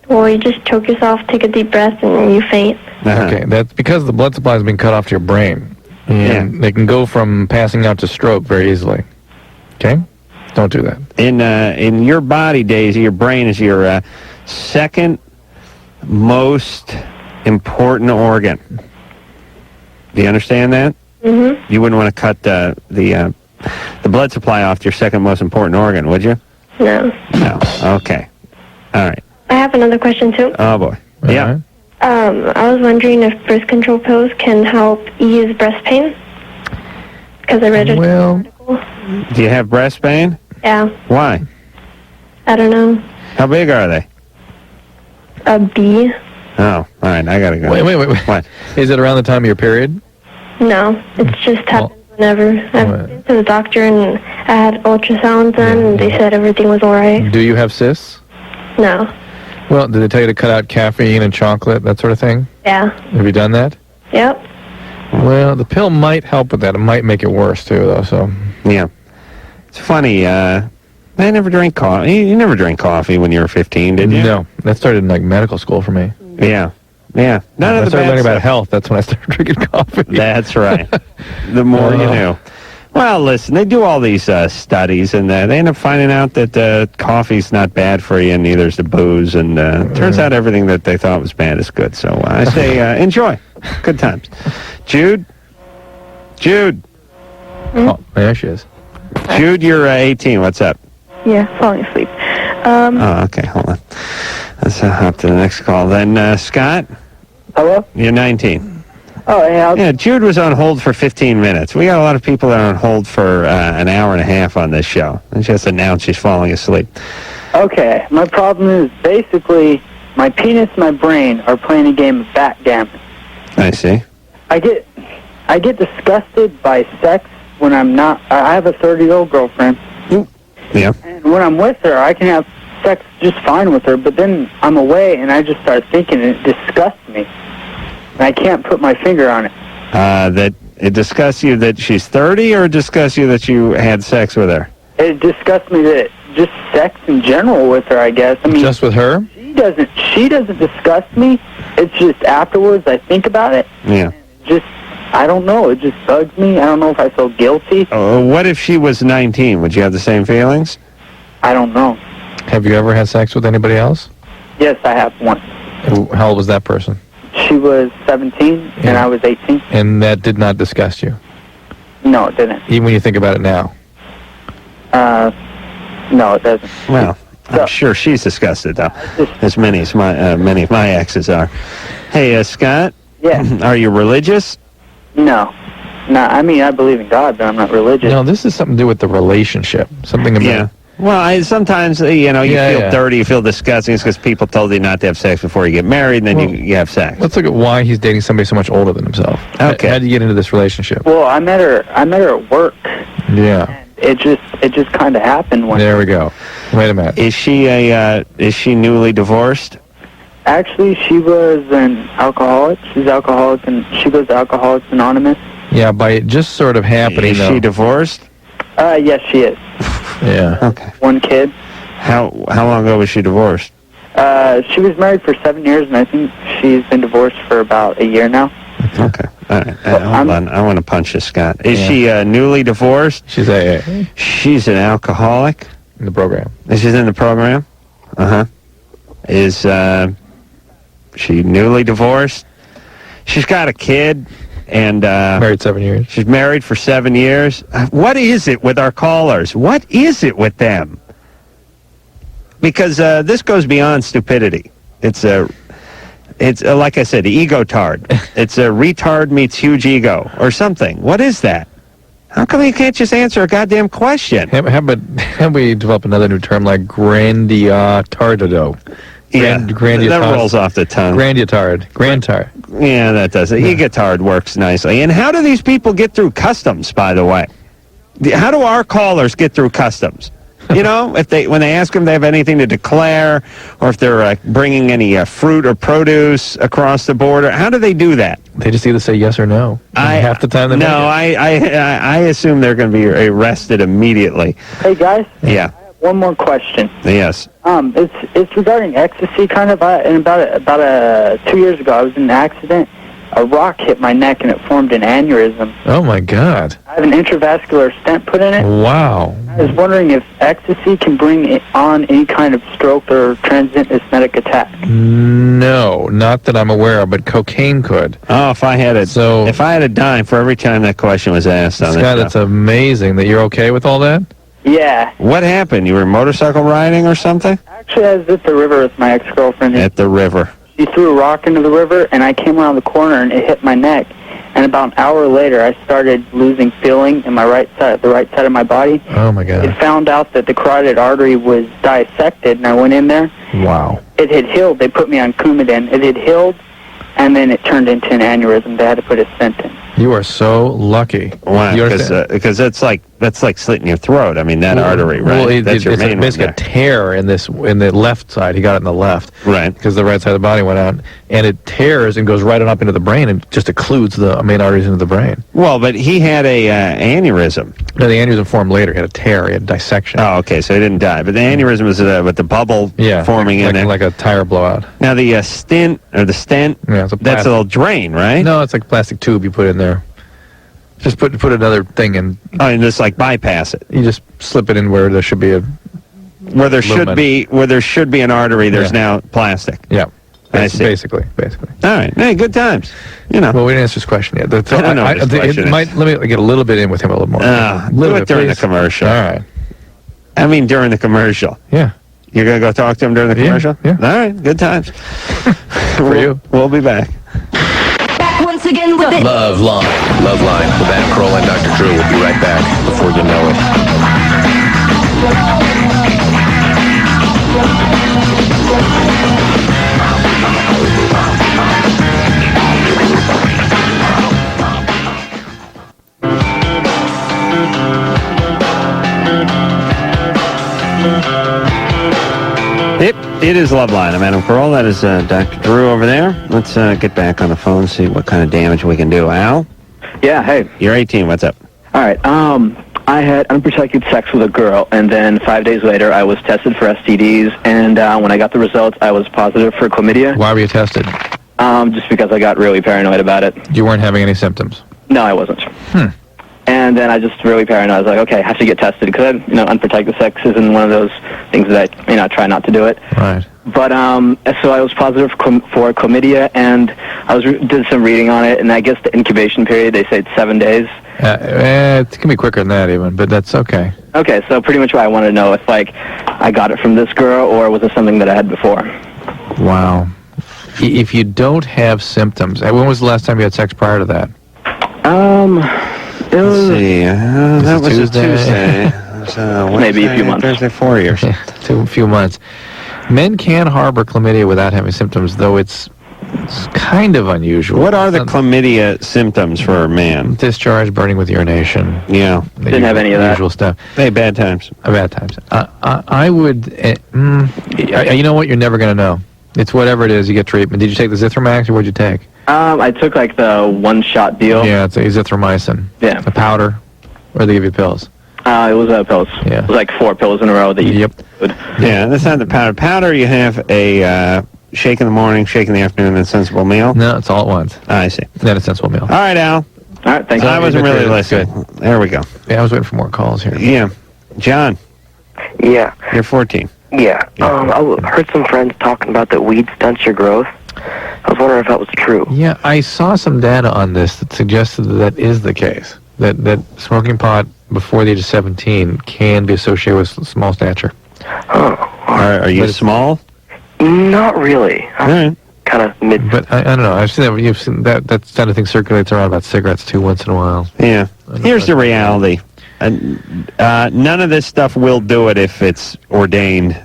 Well, you just choke yourself, take a deep breath, and then you faint. Okay, that's because the blood supply has been cut off to your brain. And they can go from passing out to stroke very easily. Okay? Don't do that. In your body, Daisy, your brain is your second most important organ. Do you understand that? Mm-hmm. You wouldn't want to cut the blood supply off to your second most important organ, would you? No. No. Okay. All right. I have another question, too. Oh, boy. Yeah. I was wondering if birth control pills can help ease breast pain. Because I read it. Well, do you have breast pain? Yeah. Why? I don't know. How big are they? A B. Oh, all right. I got to go. Wait. What? Is it around the time of your period? No. It's just happens whenever. I've been to the doctor and I had ultrasounds done and they said everything was all right. Do you have cysts? No. Well, did they tell you to cut out caffeine and chocolate, that sort of thing? Yeah. Have you done that? Yep. Well, the pill might help with that. It might make it worse, too, though, so... Yeah. It's funny, I never drank coffee. You never drank coffee when you were 15, did you? No. That started in, like, medical school for me. Yeah. Yeah. None of I the started bad learning about stuff. health. That's when I started drinking coffee. That's right. The more you knew. Well, listen, they do all these studies, and they end up finding out that coffee's not bad for you, and neither is the booze, and turns out everything that they thought was bad is good. So I say enjoy. Good times. Jude? Oh, there she is. Jude, you're 18. What's up? Yeah, falling asleep. Oh, okay. Hold on. Let's hop to the next call. Then, Scott? Hello? You're 19. Oh, yeah. Yeah, Jude was on hold for 15 minutes. We got a lot of people that are on hold for an hour and a half on this show. And she just announced she's falling asleep. Okay, my problem is basically my penis and my brain are playing a game of backgammon. I see. I get disgusted by sex when I'm not. I have a 30-year-old girlfriend. Yeah. And when I'm with her, I can have sex just fine with her, but then I'm away and I just start thinking, and it disgusts me. And I can't put my finger on it. That it disgusts you that she's 30, or it disgusts you that you had sex with her? It disgusts me that just sex in general with her, I guess. I mean, just with her? She doesn't disgust me. It's just afterwards I think about it. Yeah. I don't know. It just bugs me. I don't know if I feel guilty. What if she was 19? Would you have the same feelings? I don't know. Have you ever had sex with anybody else? Yes, I have one. How old was that person? She was 17, and I was 18. And that did not disgust you? No, it didn't. Even when you think about it now? No, it doesn't. Well, I'm sure she's disgusted, though, as many of my exes are. Hey, Scott? Yeah. Are you religious? No. I mean, I believe in God, but I'm not religious. No, this is something to do with the relationship. Something about... Yeah. Well, sometimes, you feel dirty, you feel disgusting. It's because people told you not to have sex before you get married, and then you have sex. Let's look at why he's dating somebody so much older than himself. Okay. How did you get into this relationship? Well, I met her at work. Yeah. It just kind of happened one. There we go. Wait a minute. Is she newly divorced? Actually, she was an alcoholic. She's alcoholic, and she goes to Alcoholics Anonymous. Yeah, by it just sort of happening, Is she divorced? Yes, she is. Yeah. Okay. One kid. How long ago was she divorced? She was married for 7 years, and I think she's been divorced for about a year now. Okay. All right. Hold on. I want to punch this, Scott. Is she newly divorced? She's She's an alcoholic? In the program. She's in the program? Uh-huh. Is she newly divorced? She's got a kid. And married 7 years. She's married for 7 years. What is it with our callers? What is it with them? Because this goes beyond stupidity. It's like I said, ego-tard. It's a retard meets huge ego or something. What is that? How come you can't just answer a goddamn question? How we develop another new term like grandiotardado? That rolls off the tongue. Grandtard. Yeah, that does it. Egotard works nicely. And how do these people get through customs, by the way? How do our callers get through customs? You know, when they ask them if they have anything to declare, or if they're bringing any fruit or produce across the border, how do they do that? They just either say yes or no. Half the time they make it. I assume they're going to be arrested immediately. Hey, guys. Yeah. One more question. Yes. It's regarding ecstasy, kind of. And about 2 years ago, I was in an accident. a rock hit my neck and it formed an aneurysm. Oh, my God. I have an intravascular stent put in it. Wow. I was wondering if ecstasy can bring on any kind of stroke or transient ischemic attack. No, not that I'm aware of, but cocaine could. Oh, if I had a dime for every time that question was asked on this Scott, show. it's amazing that you're okay with all that. Yeah. What happened? You were motorcycle riding or something? Actually, I was at the river with my ex-girlfriend. At the river. She threw a rock into the river, and I came around the corner, and it hit my neck. And about an hour later, I started losing feeling in my the right side of my body. Oh, my God. It found out that the carotid artery was dissected, and I went in there. Wow. It had healed. They put me on Coumadin. It had healed, and then it turned into an aneurysm. They had to put a stent in. You are so lucky. Why? Because that's like slitting your throat. I mean, that artery, right? Well, that's your it's main basically one a tear in the left side. He got it in the left. Right. Because the right side of the body went out. And it tears and goes right on up into the brain and just occludes the main arteries into the brain. Well, but he had a aneurysm. No, the aneurysm formed later. He had a tear. He had a dissection. Oh, okay, so he didn't die. But the aneurysm was with the bubble forming in there. Like a tire blowout. Now, the stent, it's that's a little drain, right? No, it's like a plastic tube you put in there. Just put another thing in. Oh, and just like bypass it. You just slip it in where there should be a where there should be an artery. There's now plastic. Yeah, I see. Basically. All right, hey, good times. You know. Well, we didn't answer his question yet. I don't know what his question is. Let me get a little bit in with him a little more. Do it during the commercial. All right. I mean, during the commercial. Yeah. You're gonna go talk to him during the commercial? Yeah. All right, good times. For you. We'll be back. Once again with it. Loveline with Adam Carolla and Dr. Drew. We'll be right back before you know It is Loveline. I'm Adam Carolla. That is Dr. Drew over there. Let's get back on the phone and see what kind of damage we can do. Al? Yeah, hey. You're 18. What's up? All right. I had unprotected sex with a girl, and then 5 days later, I was tested for STDs, and when I got the results, I was positive for chlamydia. Why were you tested? Just because I got really paranoid about it. You weren't having any symptoms? No, I wasn't. And then I just really paranoid. I was like, okay, I have to get tested because unprotected sex isn't one of those things that I try not to do it. Right. But so I was positive for chlamydia, and I did some reading on it, and I guess the incubation period, they say it's 7 days. It can be quicker than that even, but that's okay. Okay, so pretty much what I wanted to know if I got it from this girl or was it something that I had before? Wow. If you don't have symptoms, when was the last time you had sex prior to that? Let's see. That was a Tuesday. Maybe a few months. Thursday, 4 years. A few months. Men can harbor chlamydia without having symptoms, though it's kind of unusual. What are the chlamydia symptoms for a man? Discharge, burning with urination. Yeah. Didn't have any of that. Usual stuff. Hey, bad times. Bad times. I would... you know what? You're never going to know. It's whatever it is, you get treatment. Did you take the Zithromax, or what did you take? I took the one-shot deal. Yeah, it's azithromycin. Yeah. A powder, or they give you pills? It was pills. Yeah. It was 4 pills in a row that you would. Yeah, that's not the powder. Powder, you have a shake in the morning, shake in the afternoon, and sensible meal. No, it's all at once. I see. Then a sensible meal. All right, Al. All right, thanks. I wasn't really listening. Good. There we go. Yeah, I was waiting for more calls here. Yeah. John. Yeah. You're 14. Yeah. I heard some friends talking about that weed stunts your growth. I was wondering if that was true. Yeah, I saw some data on this that suggested that is the case. That smoking pot before the age of 17 can be associated with small stature. Oh. Are you small? Not really. All right. Kind of mid. But I don't know. I've seen that. You've seen that. That kind of thing circulates around about cigarettes too once in a while. Yeah. Here's the reality. None of this stuff will do it if it's ordained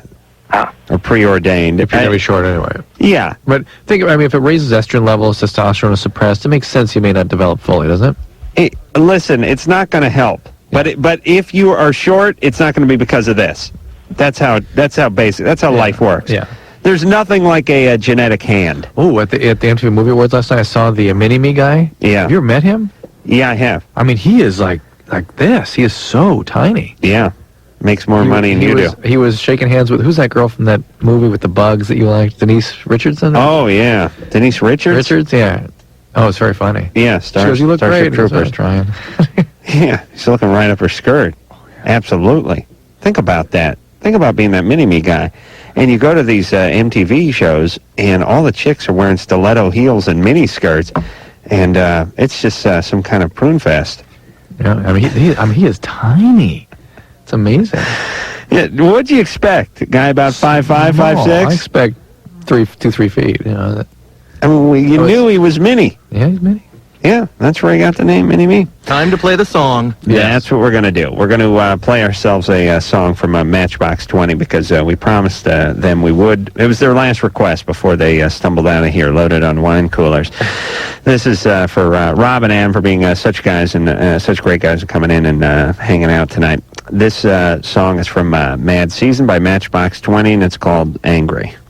or preordained. If you're going to be short anyway. Yeah. But if it raises estrogen levels, testosterone is suppressed, it makes sense you may not develop fully, doesn't it? Listen, it's not going to help. Yeah. But if you are short, it's not going to be because of this. That's how basic. That's how life works. Yeah. There's nothing like a genetic hand. Oh, at the MTV Movie Awards last night, I saw the Mini-Me guy. Yeah. Have you ever met him? Yeah, I have. I mean, he is like this. He is so tiny. Yeah. Makes more money than you do. He was shaking hands with, who's that girl from that movie with the bugs that you liked? Denise Richardson? Oh, yeah. Denise Richards? Richards, yeah. Oh, it's very funny. Yeah, She goes, "You look Starship great." Troopers. Trying. Yeah, she's looking right up her skirt. Absolutely. Think about that. Think about being that mini-me guy. And you go to these MTV shows, and all the chicks are wearing stiletto heels and mini skirts, and it's just some kind of prune fest. Yeah, I mean, he is tiny. It's amazing. Yeah, what'd you expect? A guy about 5'5", 5'6"? I expect 3 feet. You know. I mean, you knew he was mini. Yeah, he's mini. Yeah, that's where he got the name Mini-Me. Time to play the song. Yeah, that's what we're going to do. We're going to play ourselves a song from Matchbox 20 because we promised them we would. It was their last request before they stumbled out of here, loaded on wine coolers. This is for Rob and Ann for being such guys and such great guys and coming in and hanging out tonight. This song is from Mad Season by Matchbox 20, and it's called Angry.